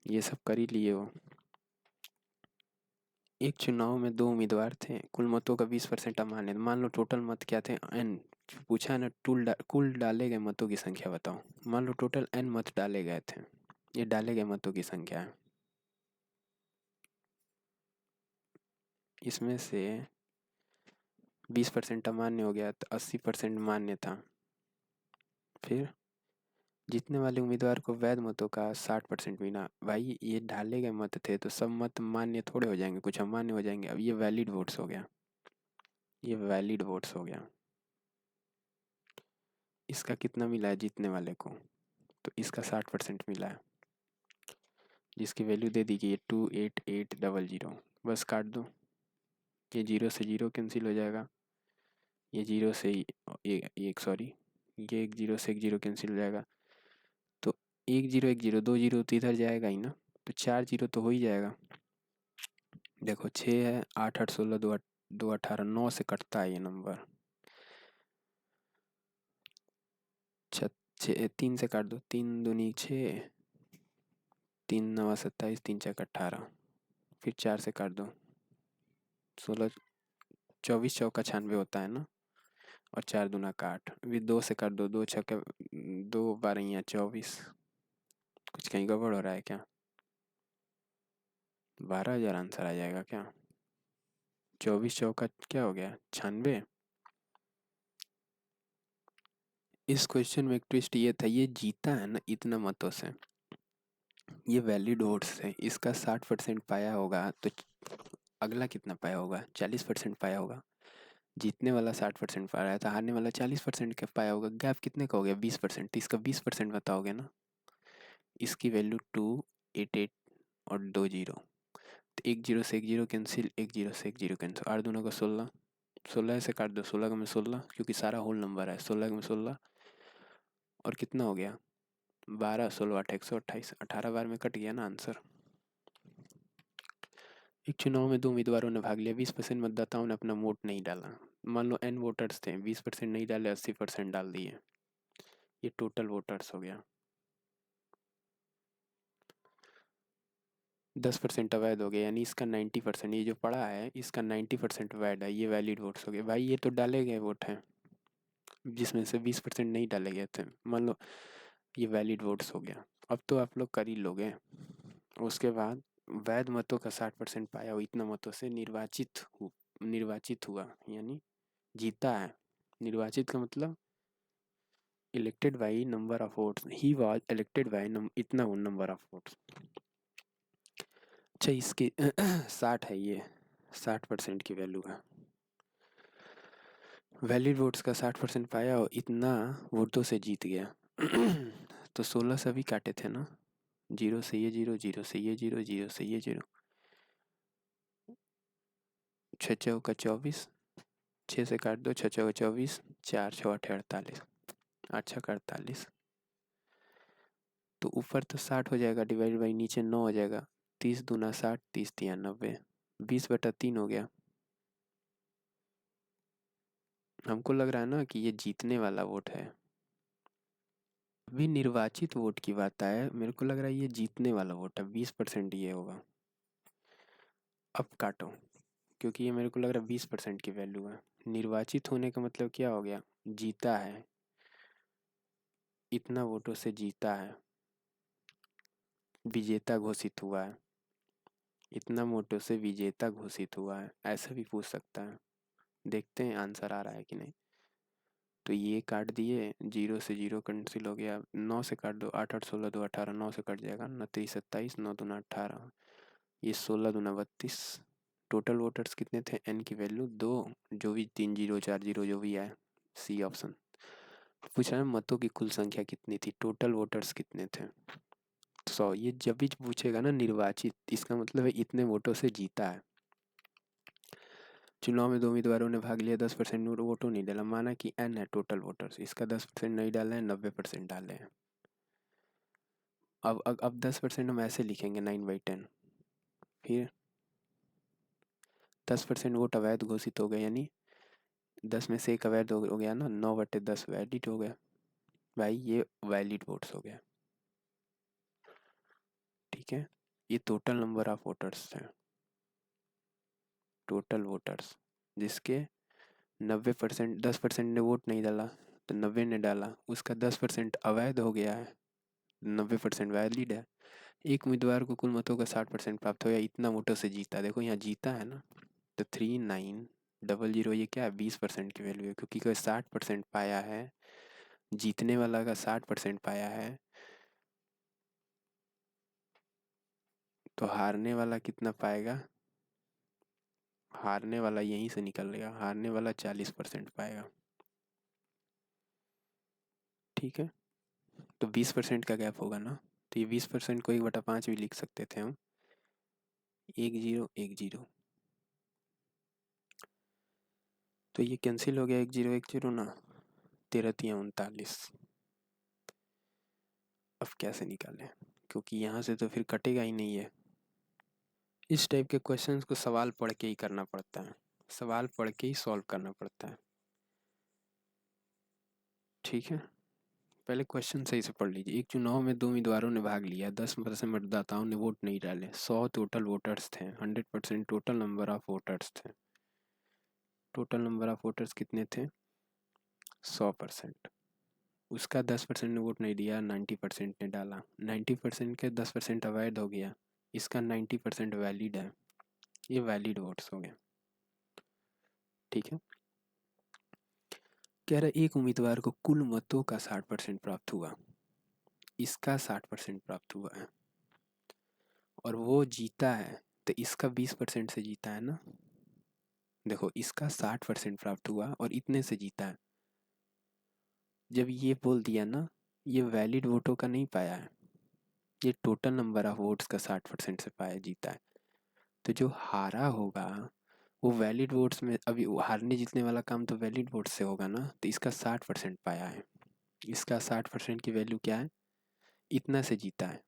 ये सब कर ही लिए हो। एक चुनाव में 2 उम्मीदवार थे, कुल मतों का 20% अमान्य। मान लो टोटल मत क्या थे, n। पूछा है ना, कुल डाले गए मतों की संख्या बताओ। मान लो टोटल n मत डाले गए थे, ये डाले गए मतों की संख्या है। इसमें से 20% अमान्य हो गया तो 80% मान्य था। फिर जीतने वाले उम्मीदवार को वैध मतों का 60% मिला। भाई ये डाले गए मत थे, तो सब मत मान्य थोड़े हो जाएंगे, कुछ अमान्य हो जाएंगे। अब ये वैलिड वोट्स हो गया, ये वैलिड वोट्स हो गया। इसका कितना मिला है जीतने वाले को, तो इसका 60% मिला है, जिसकी वैल्यू दे दी गई है 28800। बस काट दो, ये 0 से 0 कैंसिल हो जाएगा, ये 0 से एक सॉरी, ये 1 0 से 1 0 कैंसिल हो जाएगा। तो 1 0 1 0, 2 0 तो इधर जाएगा ही ना, तो 4 0 तो हो ही जाएगा। देखो 6 है, 8 8 16 2 2 18, 9 से कटता है ये नंबर। 3 से काट दो, 3 दूनी 6, 3 9 27, 3 4 18, फिर 4 से काट दो, 16 24 चौका 96 होता है ना, और 4 दूना का 8, फिर 2 से काट दो, 2 छक्के 2 12 24। कुछ कहीं गड़बड़ हो रहा है क्या, 12,000 आंसर आ जाएगा क्या, 24 चौका क्या हो गया 96। इस क्वेश्चन में एक ट्विस्ट ये था, ये जीता है ना इतना मतों से, ये वैलिड वोट्स है, इसका 60% पाया होगा, तो अगला कितना पाया होगा, 40% पाया होगा। जीतने वाला 60% पा रहा है, तो हारने वाला 40% का पाया होगा। गैप कितने का हो गया, 20%, तो इसका 20% बताओगे ना। इसकी वैल्यू 288 और 2 जीरो, तो 1 0 से 1 0 कैंसिल, 1 0 से 1 0 कैंसिल, 8 दूनों का 16, 16 से काट दो, 16 का में 16, क्योंकि सारा होल नंबर है, 16 का में 16, और कितना हो गया 12 16 8 128, 18 बार में कट गया ना आंसर। एक चुनाव में 2 उम्मीदवारों ने भाग लिया, 20% मतदाताओं ने अपना वोट नहीं डाला। मान लो n वोटर्स थे, 20% नहीं डाले, 80% डाल दिए, ये टोटल वोटर्स हो गया। 10% अवैध हो गया, यानी इसका 90%, ये जो पड़ा है इसका 90% वैध है, ये वैलिड वोट्स हो गए। भाई ये तो डाले गए वोट हैं, जिसमें से 20% नहीं डाले गए थे, मान लो ये वैलिड वोट्स हो गया। अब तो आप लोग कर ही लोगे। उसके बाद वैध मतों का 60% पाया हो, इतना मतों से निर्वाचित हुआ, यानी जीता है। निर्वाचित का मतलब elected by number of votes, he was elected by इतना नंबर ऑफ वोट्स। अच्छा इसकी 60 है, ये 60% की वैल्यू है। वैलिड वोट्स का 60% पाया और इतना वोटों से जीत गया। तो 16 सभी काटे थे ना, 0 से ये 0, 0 से ये 0, 0 से ये 0, 6 चौका 24, 6 से काट दो, 6 चौका 24, 4 6 8 48, 8 छक्का 48, तो ऊपर तो 60 हो जाएगा, डिवाइड बाई नीचे 9 हो जाएगा, 30 दूना 60, 30 तिया 90, 20/3 हो गया। हमको लग रहा है ना कि ये जीतने वाला वोट है, अभी निर्वाचित वोट की बात आए, मेरे को लग रहा है ये जीतने वाला वोट है, 20% ये होगा। अब काटो, क्योंकि ये मेरे को लग रहा है 20% की वैल्यू है। निर्वाचित होने का मतलब क्या हो गया, जीता है, इतना वोटों से जीता है, विजेता घोषित हुआ है, इतना वोटों से विजेता घोषित हुआ है, ऐसा भी पूछ सकता है। देखते हैं आंसर आ रहा है कि नहीं। तो ये काट दिए, 0 से 0 कैंसिल हो गया, 9 से काट दो, 8 8 16 2 18, 9 से कट जाएगा, 29 27, 9 दूना 18, ये 16 दूना 32। टोटल वोटर्स कितने थे, एन की वैल्यू 2, जो भी 3 0 4 0 जो भी आए, सी ऑप्शन। पूछ रहा है मतों की कुल संख्या कितनी थी, टोटल वोटर्स कितने थे, 100। ये जब भी पूछेगा ना निर्वाचित, इसका मतलब है इतने वोटों से जीता है। चुनाव में 2 उम्मीदवारों ने भाग लिया, 10% वोटों नहीं डाला, माना कि एन है टोटल वोटर्स, इसका 10% नहीं डाला है, 90% डाले हैं। अब 10% हम ऐसे लिखेंगे 9/10, फिर 10% वोट अवैध घोषित हो गए, यानी 10 में से एक अवैध हो गया ना, 9/10 वैलिड हो गया। भाई ये वैलिड वोट्स हो गया, ठीक है। ये टोटल नंबर ऑफ वोटर्स है, टोटल वोटर्स जिसके 90%, 10% ने वोट नहीं डाला तो 90 ने डाला, उसका 10% अवैध हो गया है, 90% वैलिड है। एक उम्मीदवार को कुल मतों का 60% प्राप्त हो या इतना वोटों से जीता, देखो यहाँ जीता है ना, तो 3900, ये क्या है, 20% की वैल्यू है, क्योंकि कोई 60% पाया है, जीतने वाला का 60% पाया है, तो हारने वाला कितना पाएगा, हारने वाला यहीं से निकलेगा, हारने वाला 40% पाएगा, ठीक है। तो 20% का गैप होगा ना, तो ये 20% को 1/5 भी लिख सकते थे हम, 1 0 1 0, तो ये कैंसिल हो गया, 1 0 1 0 ना, 13 3 39। अब कैसे निकालें, क्योंकि यहाँ से तो फिर कटेगा ही नहीं है। इस टाइप के क्वेश्चंस को सवाल पढ़ के ही करना पड़ता है, सवाल पढ़ के ही सॉल्व करना पड़ता है, ठीक है। पहले क्वेश्चन सही से पढ़ लीजिए। एक चुनाव में 2 उम्मीदवारों ने भाग लिया, 10% मतदाताओं ने वोट नहीं डाले, 100 टोटल वोटर्स थे, 100% टोटल नंबर ऑफ वोटर्स थे। टोटल नंबर ऑफ वोटर्स कितने थे, 100%। उसका 10% ने वोट नहीं दिया, 90% ने डाला, 90% के 10% अवैध हो गया, इसका 90% वैलिड है, ये वैलिड वोट्स हो गए, ठीक है। कह रहा एक उम्मीदवार को कुल मतों का 60% प्राप्त हुआ, इसका 60% प्राप्त हुआ है, और वो जीता है, तो इसका 20% से जीता है ना। देखो इसका 60% प्राप्त हुआ और इतने से जीता है, जब ये बोल दिया ना, ये वैलिड वोटों का नहीं पाया है, ये टोटल नंबर ऑफ वोट्स का 60% से पाया जीता है। तो जो हारा होगा वो वैलिड वोट्स में, अभी हारने जीतने वाला काम तो वैलिड वोट्स से होगा ना, तो इसका 60% पाया है, इसका 60% की वैल्यू क्या है, इतना से जीता है,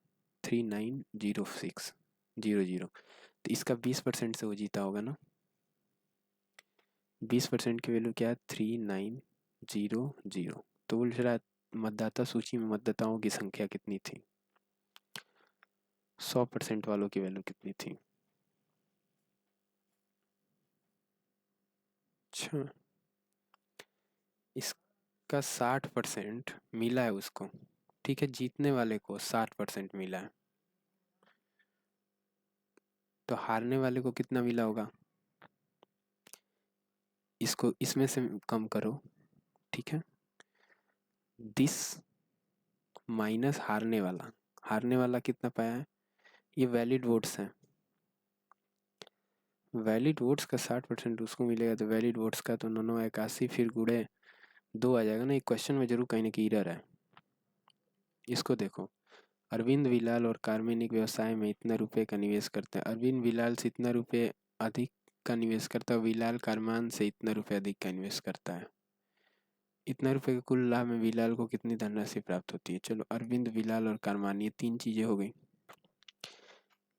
390600, तो इसका 20% से वो जीता होगा ना, 20% की वैल्यू क्या है, 3900। तो बोल रहा मतदाता सूची में मतदाताओं की संख्या कितनी थी, 100% वालों की वैल्यू कितनी थी। अच्छा, इसका 60% मिला है उसको, ठीक है, जीतने वाले को 60% मिला है, तो हारने वाले को कितना मिला होगा, इसको इसमें से कम करो, ठीक है। दिस माइनस हारने वाला कितना पाया है, ये वैलिड वोट्स हैं, वैलिड वोट्स का 60% उसको मिलेगा, तो वैलिड वोट्स का तो 981 फिर गुड़े 2 आ जाएगा ना। एक क्वेश्चन में जरूर कहीं ना कहीं एरर है, इसको देखो। अरविंद विलाल और कार्मेनिक व्यवसाय में इतना रुपए का निवेश करते हैं, अरविंद विलाल से इतना रुपए अधिक का निवेश करता है, विलाल कारमान से इतना रुपए अधिक का निवेश करता है, इतना रुपए के कुल लाभ में विलाल को कितनी धनराशि प्राप्त होती है। चलो अरविंद विलाल और कारमान, ये 3 चीजें हो गई।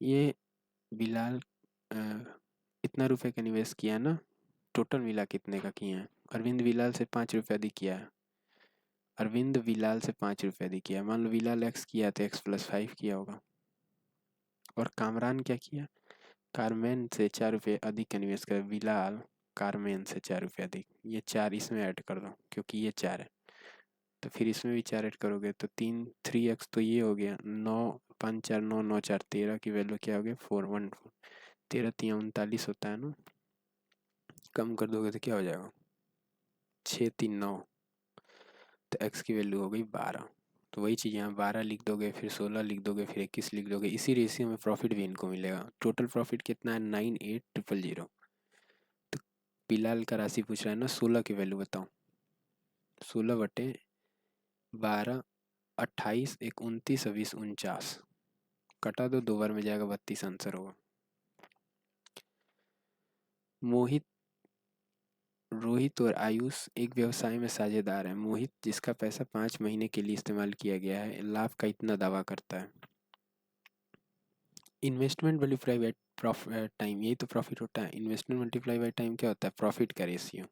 ये विलाल इतना रुपए का निवेश किया ना, टोटल मिला कितने का किया है, अरविंद विलाल से 5 रुपये अधिक किया है, अरविंद विलाल से 5 रुपये अधिक किया। मान लो विलाल एक्स किया तो x+5 किया होगा। और कामरान क्या किया, कारमेन से 4 रुपये अधिक का निवेश कर। विलाल कारमेन से 4 रुपये अधिक, ये 4 इसमें ऐड कर दो क्योंकि ये 4 है, तो फिर इसमें भी 4 ऐड करोगे तो 3x तो ये हो गया 9, 5 4 9 9 4 13 की वैल्यू क्या हो गया 414। 13 3 39 होता है ना, कम कर दोगे तो क्या हो जाएगा 6 3 9, तो x की वैल्यू हो गई 12। तो वही चीज़ यहाँ 12 लिख दोगे, फिर 16 लिख दोगे, फिर 21 लिख दोगे। इसी रेशियो में प्रॉफिट भी इनको मिलेगा। टोटल प्रॉफिट कितना है 98,000। तो बिलाल का राशि पूछ रहा है ना, 16 की वैल्यू बताओ। 16/12 28 1 29 20 49, कटा दो, 2 बार में जाएगा 32 आंसर होगा। मोहित, रोहित और आयुष एक व्यवसाय में साझेदार हैं। मोहित, जिसका पैसा 5 महीने के लिए इस्तेमाल किया गया है, लाभ का इतना दावा करता है। इन्वेस्टमेंट मल्टीप्लाई बाय टाइम, यही तो प्रॉफिट होता है। इन्वेस्टमेंट मल्टीप्लाई बाय टाइम क्या होता है, प्रॉफिट का रेशियो।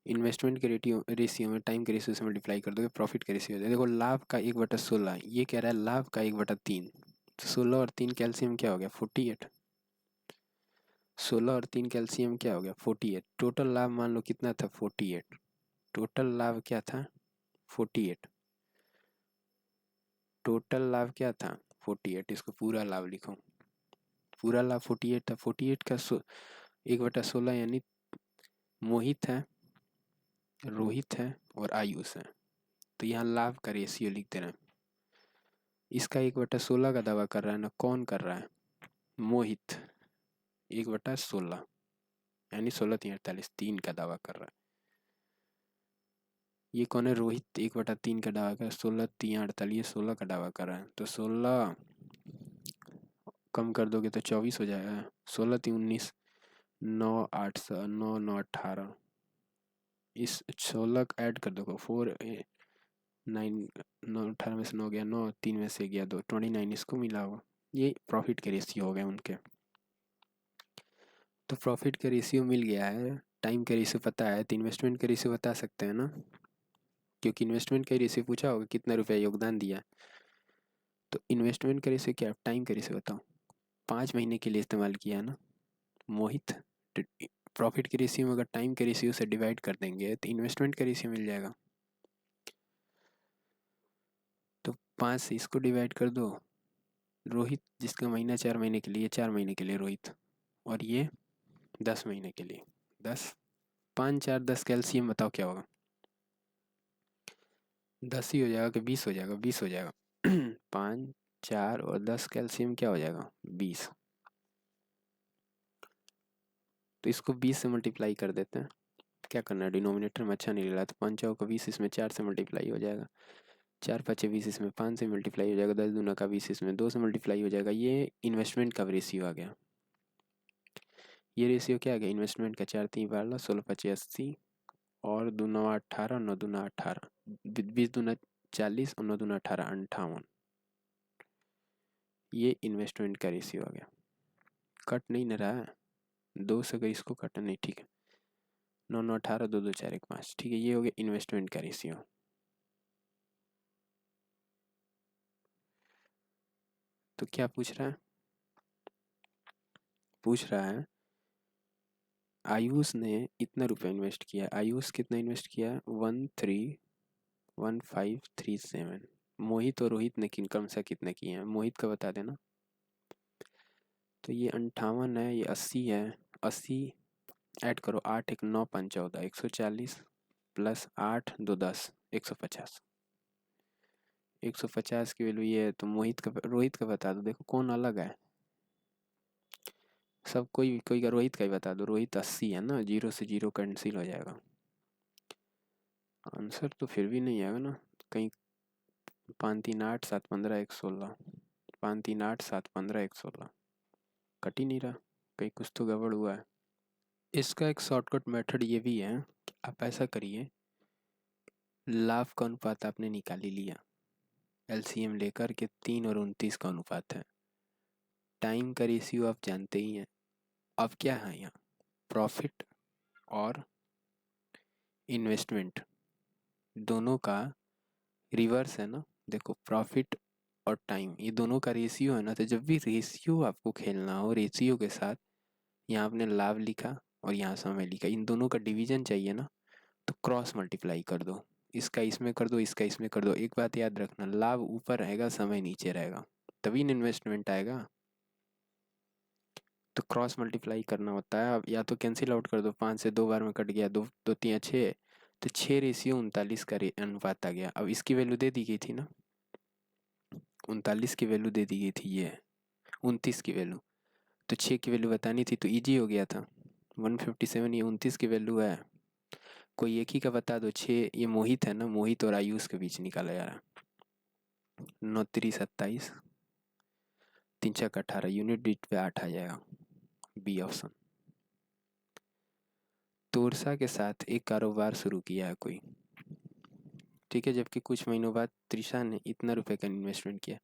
इन्वेस्टमेंट के रेशियो में टाइम के रेशियो से मल्टीप्लाई कर दोगे, प्रॉफिट का रेशियो हो जाएगा। देखो लाभ का 1/16, ये कह रहा है लाभ का 1/3, तो 16 और 3 कैल्शियम क्या हो गया 48। 16 और 3 कैल्शियम क्या हो गया 48। टोटल लाभ मान लो कितना था 48। टोटल लाभ क्या था 48। टोटल लाभ क्या था 48। इसको पूरा लाभ लिखो, पूरा लाभ 48 था। 48 का 1/16 यानी मोहित है, रोहित है और आयुष है, तो यहाँ लाभ का रेशियो लिख दे रहे हैं। इसका 1/16 का दावा कर रहा है ना, कौन कर रहा है मोहित। 1/16 यानी 16 3 48, 3 का दावा कर रहा है। ये कौन है रोहित, 1/3 का दावा कर रहा है। 16 3 48, 16 का दावा कर रहा है, तो 16 कम कर दोगे तो 24 हो जाएगा। 16 3 19, 9 8 9 9 18, इस 16 ऐड कर दो, 4 9 9 18 में से 9 गया 9, 3 में से गया 2, 29 इसको मिला होगा। ये प्रॉफिट के रेशियो हो गए उनके। तो प्रॉफिट का रेशियो मिल गया है, टाइम का रेशियो पता है, तो इन्वेस्टमेंट का रेशियो बता सकते हैं ना, क्योंकि इन्वेस्टमेंट का रेशियो पूछा होगा कितना रुपया योगदान दिया। तो इन्वेस्टमेंट का रेशियो क्या, टाइम का रेशियो बताओ। 5 महीने के लिए इस्तेमाल किया ना मोहित, प्रॉफिट के रेशियो में अगर टाइम के रेशियो से डिवाइड कर देंगे तो इन्वेस्टमेंट का रेशियो मिल जाएगा। तो 5 से इसको डिवाइड कर दो। रोहित जिसका महीना 4 महीने के लिए, 4 महीने के लिए रोहित, और ये 10 महीने के लिए 10। 5 4 10 कैल्शियम बताओ क्या होगा, 10 ही हो जाएगा कि 20 हो जाएगा, 20 हो जाएगा। 5 4 और 10 कैल्शियम क्या हो जाएगा 20। तो इसको 20 से मल्टीप्लाई कर देते हैं। क्या करना है, डिनोमिनेटर में अच्छा नहीं लग रहा, तो 5 4 का 20, इसमें 4 से मल्टीप्लाई हो जाएगा। 4 5 20, इसमें 5 से मल्टीप्लाई हो जाएगा। 10 दूना का 20, इसमें 2 से मल्टीप्लाई हो जाएगा। ये इन्वेस्टमेंट का रेशियो आ गया। ये रेशियो क्या आ गया इन्वेस्टमेंट का, 4 3 12 16 5 80, और 2 9 18, 9 दूना 18, 20 दूना 40 और 9 दूना 18 58। ये इन्वेस्टमेंट का रेशियो आ गया। कट नहीं न रहा है, 2 से अगर इसको कटा नहीं, ठीक है। 9 9 18, 2 2 4 1 5, ठीक है। ये हो गया इन्वेस्टमेंट का रेशियो। तो क्या पूछ रहा है, पूछ रहा है आयुष ने इतना रुपया इन्वेस्ट किया। आयुष कितना इन्वेस्ट किया 131537। मोहित और रोहित ने कम से कितने किए हैं, मोहित का बता देना। तो ये 58 है, ये 80 है। 80 ऐड करो, 8 1 9 5 14, 140 प्लस 8 2 10, 150। 150 की वैल्यू ये है, तो मोहित का रोहित का बता दो। देखो कौन अलग है, सब कोई का रोहित का ही बता दो। रोहित 80 है ना, 0 से 0 कैंसिल हो जाएगा। आंसर तो फिर भी नहीं आएगा ना, कहीं 5 3 8 7 15 116, 5 3 8 7 15 116, कट ही नहीं रहा, कहीं कुछ तो गड़बड़ हुआ है। इसका एक शॉर्टकट मेथड ये भी है कि आप ऐसा करिए, लाभ का अनुपात आपने निकाल ही लिया, एलसीएम लेकर के 3 और 29 का अनुपात है। टाइम का रेशियो आप जानते ही हैं। अब क्या है, यहाँ, प्रॉफिट और इन्वेस्टमेंट, दोनों का रिवर्स है ना। देखो प्रॉफिट और टाइम ये दोनों का रेशियो है ना, तो जब भी रेशियो आपको खेलना हो, रेशियो के साथ यहाँ आपने लाभ लिखा और यहाँ समय लिखा, इन दोनों का डिवीजन चाहिए ना, तो क्रॉस मल्टीप्लाई कर दो। इसका इसमें कर दो, इसका इसमें कर दो। एक बात याद रखना, लाभ ऊपर रहेगा, समय नीचे रहेगा, तभी इन्वेस्टमेंट आएगा। तो क्रॉस मल्टीप्लाई करना होता है। अब या तो कैंसिल आउट कर दो, 5 से 2 बार में कट गया, दो दो तीन 6, तो 6:39 का अनुपात आ गया। अब इसकी वैल्यू दे दी गई थी ना, 39 की वैल्यू दे दी गई थी, ये 29 की वैल्यू, तो 6 की वैल्यू बतानी थी, तो ईजी हो गया था। 157, ये 29 की वैल्यू है। कोई एक ही का बता दो। 6 ये मोहित है ना, मोहित और आयुष के बीच निकाला जा रहा है। 9×3 = 27, 3×6 = 18, यूनिट बीट पे 8 आ जाएगा, बी ऑप्शन। तोरसा के साथ एक कारोबार शुरू किया है कोई, ठीक है, जबकि कुछ महीनों बाद त्रिशा ने इतना रुपए का इन्वेस्टमेंट किया।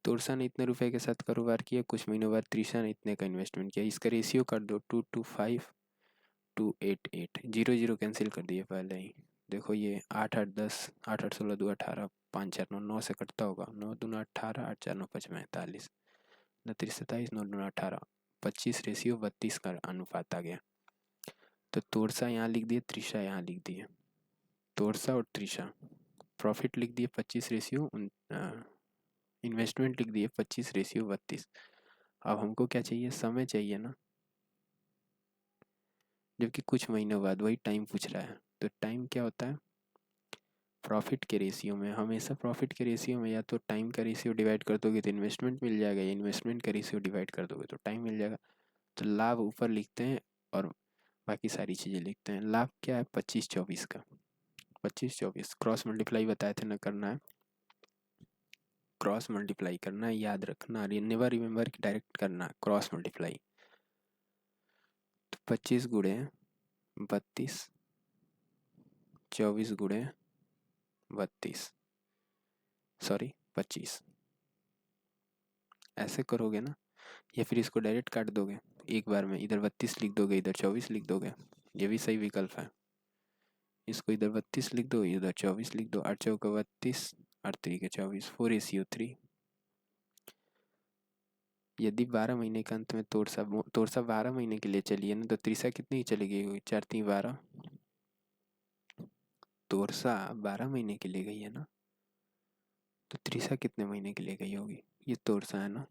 तोरसा ने इतने रुपए के साथ कारोबार किया, कुछ महीनों बाद त्रिशा ने इतने का इन्वेस्टमेंट किया। इसका रेशियो कर दो 2:5, 2:8:8, 0 0 कैंसिल कर दिए पहले ही। देखो ये 8 8 10, 8 8 16 2 18, 5 4 9, 9 से कटता होगा, 9 दूना 18, 8 4 9 45, 29 27, 9 दूना 18, 25:32 का अनुपात आ गया। तो तोरसा यहाँ लिख दिए, त्रिशा यहाँ लिख दिए। तोरसा और त्रिशा प्रॉफिट लिख दिए 25, इन्वेस्टमेंट लिख दिए 25:32। अब हमको क्या चाहिए, समय चाहिए ना, जबकि कुछ महीनों बाद, वही टाइम पूछ रहा है। तो टाइम क्या होता है, प्रॉफिट के रेशियो में, हमेशा प्रॉफिट के रेशियो में या तो टाइम का रेशियो डिवाइड कर दोगे तो इन्वेस्टमेंट मिल जाएगा, या इन्वेस्टमेंट का रेशियो डिवाइड कर दोगे तो टाइम मिल जाएगा। तो लाभ ऊपर लिखते हैं और बाकी सारी चीज़ें लिखते हैं। लाभ क्या है, 25/24 का, 25/24 क्रॉस मल्टीप्लाई बताए थे ना करना है, क्रॉस मल्टीप्लाई करना है, याद रखना, नेवर रिमेंबर कि डायरेक्ट करना, क्रॉस मल्टीप्लाई। तो 25 गुणे 32, 24 गुणे 32, सॉरी 25, ऐसे करोगे ना, या फिर इसको डायरेक्ट काट दोगे एक बार में, इधर 32 लिख दोगे, इधर 24 लिख दोगे, ये भी सही विकल्प है। इसको इधर 32 लिख दो, इधर 24 लिख दो, 8×4 = 32, 8×3 = 24, 4:3। यदि 12 महीने के अंत में तोरसा 12 महीने के लिए चली है ना, तो त्रिशा कितनी चली गई होगी, 4×3 = 12। तोरसा 12 महीने के लिए गई है ना, तो त्रिशा कितने महीने के लिए गई होगी, ये तोरसा है ना,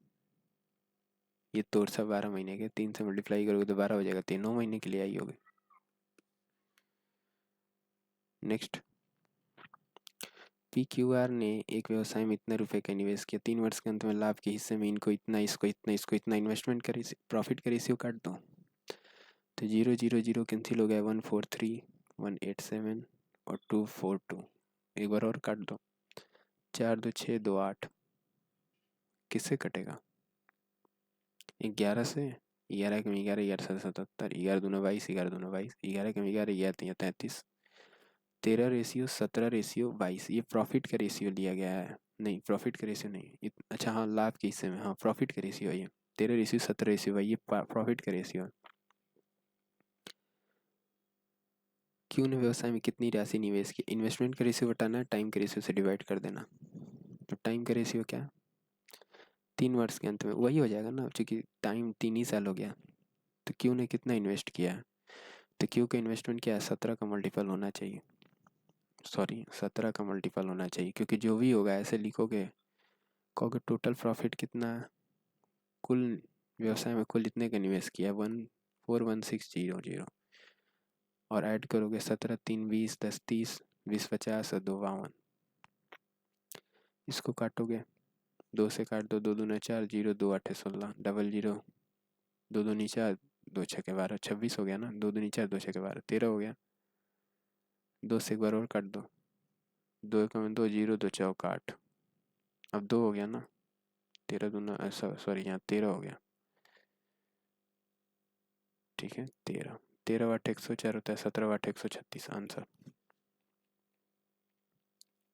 ये तोरसा 12 महीने के, 3 से मल्टीप्लाई करोगे तो 12 हो जाएगा, 9 महीने के लिए आई होगी। नेक्स्ट, PQR ने एक व्यवसाय में इतने रुपए का निवेश किया, 3 वर्ष के अंत में लाभ के हिस्से में इनको इतना, इसको इतना, इसको इतना, इन्वेस्टमेंट का प्रॉफिट का रेशियो काट दो, तो 0 0 0 कैंसिल हो गया, 143, 187 और 242। एक बार और काट दो, 4 2 6 2 8, किससे कटेगा, 11 से, 11 कम 11, 11 7 77, 11 दूना 22, 11 दूना 22, 11 कम 11, 11 3 33, 13:17:22, ये प्रॉफिट का रेशियो लिया गया है, नहीं प्रॉफिट का रेशियो नहीं, अच्छा हाँ लाभ के हिस्से में, हाँ प्रॉफिट का रेशियो है ये, 13:17:22, ये प्रॉफिट का रेशियो है। क्यों ने व्यवसाय में कितनी राशि निवेश की, इन्वेस्टमेंट का रेशियो बताना है, टाइम के रेशियो से डिवाइड कर देना। तो टाइम का रेशियो क्या है, 3 वर्ष के अंत में वही हो जाएगा ना, चूँकि टाइम 3 ही साल हो गया। तो क्यों ने कितना इन्वेस्ट किया है, तो क्यों का इन्वेस्टमेंट क्या है, 17 का मल्टीपल होना चाहिए, सॉरी 17 का मल्टीपल होना चाहिए, क्योंकि जो भी होगा ऐसे लिखोगे, कहोगे टोटल प्रॉफिट कितना है, कुल व्यवसाय में कुल इतने का निवेश किया 141600, और ऐड करोगे 17 3 20 10 30 20 50 और 2 52, इसको काटोगे, 2 से काट दो, 2 दूना 4, 0 2 8 16, 00 2 दूनी 4, 2 6 12, 26 हो गया ना, 2 दूनी 4, 2 6 12, 13 हो गया। 2 से एक बार और काट दो, 2 1 2, 0 2 4 8, अब 2 हो गया ना, 13 दूना सॉरी यहाँ 13 हो गया, ठीक है 13, 13 8 104 होता है, 17 8 136 आंसर।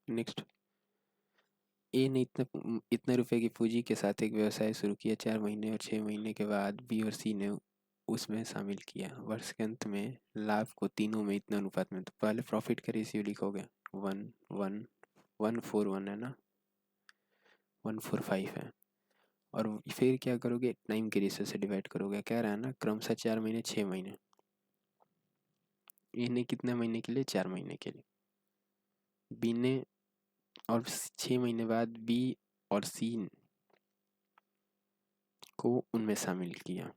नेक्स्ट, ए ने इतने रुपए की पूंजी के साथ एक व्यवसाय शुरू किया, 4 महीने और 6 महीने के बाद बी और सी ने उसमें शामिल किया। वर्ष के अंत में लाभ को तीनों में इतना अनुपात में, तो पहले प्रॉफिट का रेशियो लिखोगे 1:1:141 है ना, 1:4:5 है। और फिर क्या करोगे, टाइम के रेशियो से डिवाइड करोगे। कह रहा है ना क्रमशः 4 महीने 6 महीने, इन्हें कितने महीने के लिए, 4 महीने के लिए। बी ने और 6 महीने बाद बी और सी को उनमें शामिल किया।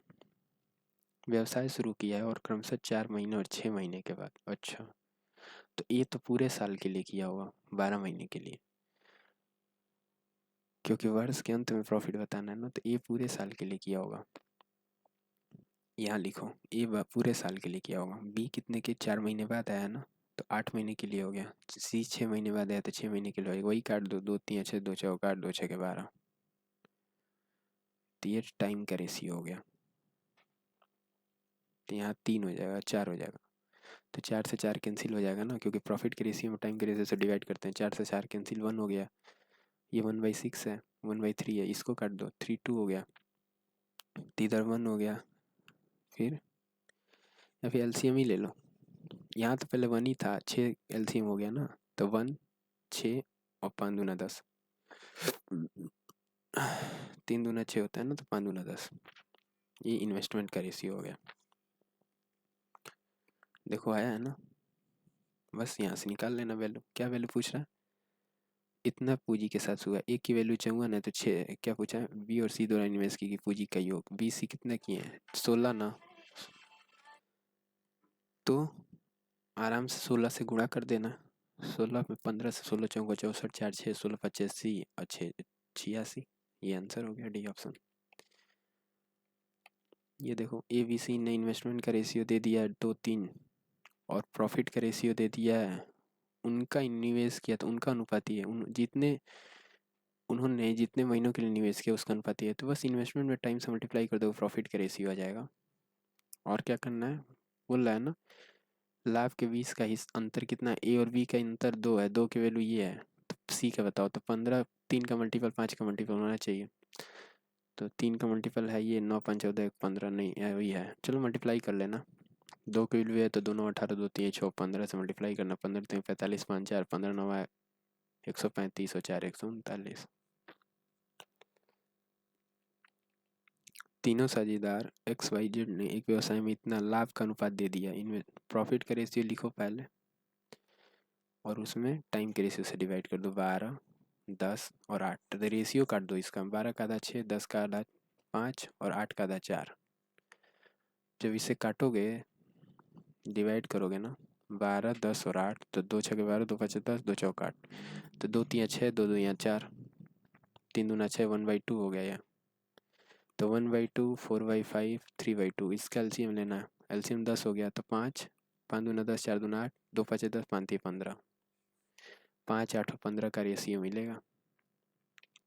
व्यवसाय शुरू किया है और क्रमशः 4 महीने और 6 महीने के बाद। अच्छा, तो ये तो पूरे साल के लिए किया होगा, 12 महीने के लिए, क्योंकि वर्ष के अंत में प्रॉफिट बताना है ना, तो ये पूरे साल के लिए किया होगा। यहाँ लिखो ये पूरे साल के लिए किया होगा। बी कितने के, 4 महीने बाद आया ना, तो 8 महीने के लिए हो गया। सी 6 महीने बाद आया तो 6 महीने के लिए हो गया। वही काट दो, 2 3 6 2 6 काट, 2 6 के 12, तो ये टाइम का रेशियो हो गया। तो यहाँ 3 हो जाएगा, 4 हो जाएगा। तो 4 से 4 कैंसिल हो जाएगा ना, क्योंकि प्रॉफिट के रेशियो में टाइम के रेशियो से डिवाइड करते हैं। 4 से 4 कैंसिल, 1 हो गया। ये 1/6 है, 1/3 है, इसको काट दो, 3 2 हो गया, तो इधर 1 हो गया। फिर या फिर एलसीएम ही ले लो। यहाँ तो पहले 1 ही था, 6 एलसीएम हो गया ना, तो 1 6 और 5 दूना 10, 3 दूना 6 होता है ना, तो 5 दूना 10। ये इन्वेस्टमेंट का रेशियो हो गया। देखो आया है ना, बस यहाँ से निकाल लेना वैल्यू। क्या वैल्यू पूछ रहा है, इतना पूंजी के साथ हुआ। एक की वैल्यू 54 है, तो 6 क्या पूछा है, बी और सी द्वारा इन्वेस्ट की पूंजी का योग। बी सी कितना किए हैं, 16 ना, तो आराम से 16 से गुणा कर देना। 16 में 15 से 16 चौका 64, 4 6 16 85 और 6 86। ये आंसर हो गया, डी ऑप्शन। ये देखो ए बी सी ने इन्वेस्टमेंट का रेशियो दे दिया है 2:3 और प्रॉफिट का रेशियो दे दिया है, उनका निवेश किया तो उनका अनुपाती है, उन्होंने जितने महीनों के लिए निवेश किया उसका अनुपाती है। तो बस इन्वेस्टमेंट में टाइम से मल्टीप्लाई कर दो, प्रॉफिट का रेशियो आ जाएगा। और क्या करना है, बोल रहा है ना लाभ के 20 का अंतर कितना है, ए और बी का अंतर 2 है, 2 की वैल्यू ये है, तो सी का बताओ। तो 15, 3 का मल्टीपल 5 का मल्टीपल होना चाहिए, तो 3 का मल्टीपल है ये, 9 5 14 15 नहीं है, वही है। चलो मल्टीप्लाई कर लेना, 2 की वैल्यू है तो दोनों 18, 2 3 6 15 से मल्टीप्लाई करना। 15 3 45, 5 4 15 9 135 और 4 139। तीनों साझेदार एक्स वाई जेड ने एक व्यवसाय में इतना लाभ का अनुपात दे दिया। इनमें प्रॉफिट का रेशियो लिखो पहले, और उसमें टाइम के रेशियो से डिवाइड कर दो। 12 10 और 8, तो रेशियो काट दो इसका। 12 का आधा 6, 10 का आधा 5 और 8 का आधा 4। जब इसे काटोगे, डिवाइड करोगे ना, 12 10 और 8, तो 2 6 12, 2 5 10, 2 चौक 8, तो 2 3 6, 2 2 4, 3 दूना 6, 1/2 हो गया यह। तो 1/2, 4/5, 3/2, इसका एलसीएम लेना है। एलसीएम 10 हो गया, तो 5 5 दूना 10, 4 दूना 8, 2 5 10, 5 3 15, 5 8 और 15 का रेशियो मिलेगा।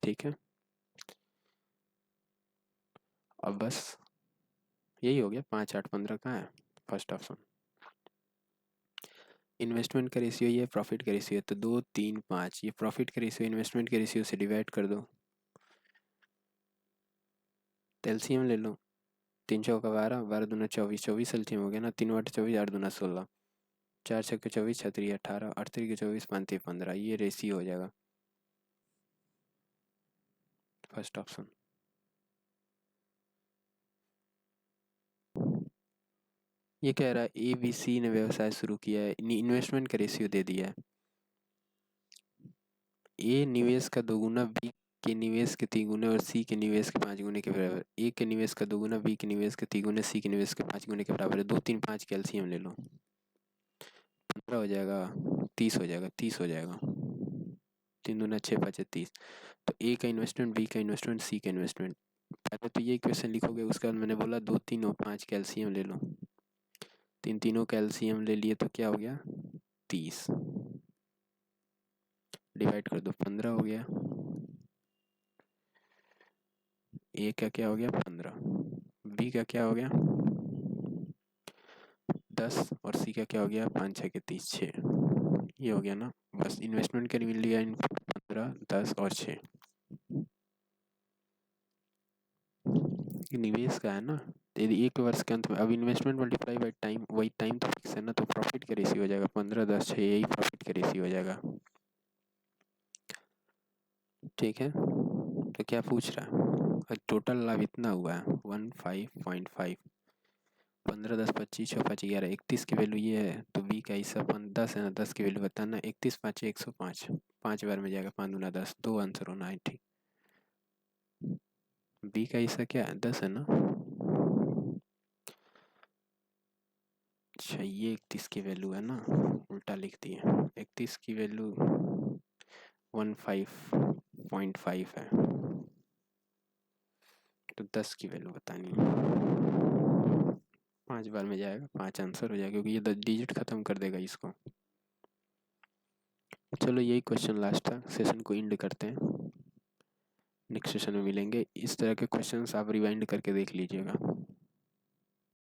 ठीक है, अब बस यही हो गया। 5 8 15 कहाँ है, फर्स्ट ऑप्शन। इन्वेस्टमेंट का रेशियो ये, प्रॉफिट का रेशियो है, तो 2 3 5, ये प्रॉफिट का रेशियो इन्वेस्टमेंट के रेशियो से डिवाइड कर दो, तो एलसीएम ले लो। 3 चौका 12, 12 दूना 24, 24 एलसीएम हो गया ना, 3 8 24, 8 दूना 16, 4 6 24, 6 3 18, 8 3 24, 5 3 15, ये रेशियो हो जाएगा, फर्स्ट ऑप्शन। ये कह रहा है ए बी सी ने व्यवसाय शुरू किया है, इन्वेस्टमेंट का रेशियो दे दिया है। ए निवेश का 2 गुना, बी के निवेश के 3 गुने और सी के निवेश के 5 गुने के बराबर। ए के निवेश का 2 गुना, बी के निवेश के 3 गुने, सी के निवेश के 5 गुने के बराबर है। 2 3 5 के एलसीएम ले लो, 15 हो जाएगा, 30 हो जाएगा, 30 हो जाएगा, 3 दूना 6 5 30। तो ए का इन्वेस्टमेंट, बी का इन्वेस्टमेंट, सी का इन्वेस्टमेंट। पहले तो ये क्वेश्चन लिखोगे, उसके बाद मैंने बोला 2 3 और 5 का एलसीएम ले लो। तीनों का एलसीएम ले लिए तो क्या हो गया, 30, डिवाइड कर दो, 15 हो गया। ए का क्या हो गया, 15, बी का क्या हो गया 10 और सी का क्या हो गया, 5 6 के 30, 6। ये हो गया ना, बस इन्वेस्टमेंट का मिल लिया इन 15 10 और 6। ये निवेश का है ना, तो यदि एक वर्ष के अंत में, अब इन्वेस्टमेंट मल्टीप्लाई बाई टाइम, वही टाइम तो फिक्स है ना, तो प्रॉफिट का रेशियो हो जाएगा 15, 10, 6, यही प्रॉफिट का रेशियो हो जाएगा। ठीक है, तो क्या पूछ रहा है, टोटल लाभ इतना हुआ है 15.5, 15, 10, 25, 6, 5, 11, 31 की वैल्यू ये है, तो बी का हिस्सा 10 है ना, 10 की वैल्यू बताना, 31, 5, 105, 5 बार में जाएगा, 5 दूना 10, 2 आंसर होना है ठीक। बी का हिस्सा क्या है, 10 है ना। अच्छा, ये 31 की वैल्यू है ना, उल्टा लिख दिए, 31 की वैल्यू 15.5 है, तो 10 की वैल्यू बतानी है, 5 बार में जाएगा, 5 आंसर हो जाएगा, क्योंकि ये 10 डिजिट खत्म कर देगा इसको। चलो यही क्वेश्चन लास्ट था, सेशन को एंड करते हैं, नेक्स्ट सेशन में मिलेंगे। इस तरह के क्वेश्चंस आप रिवाइंड करके देख लीजिएगा।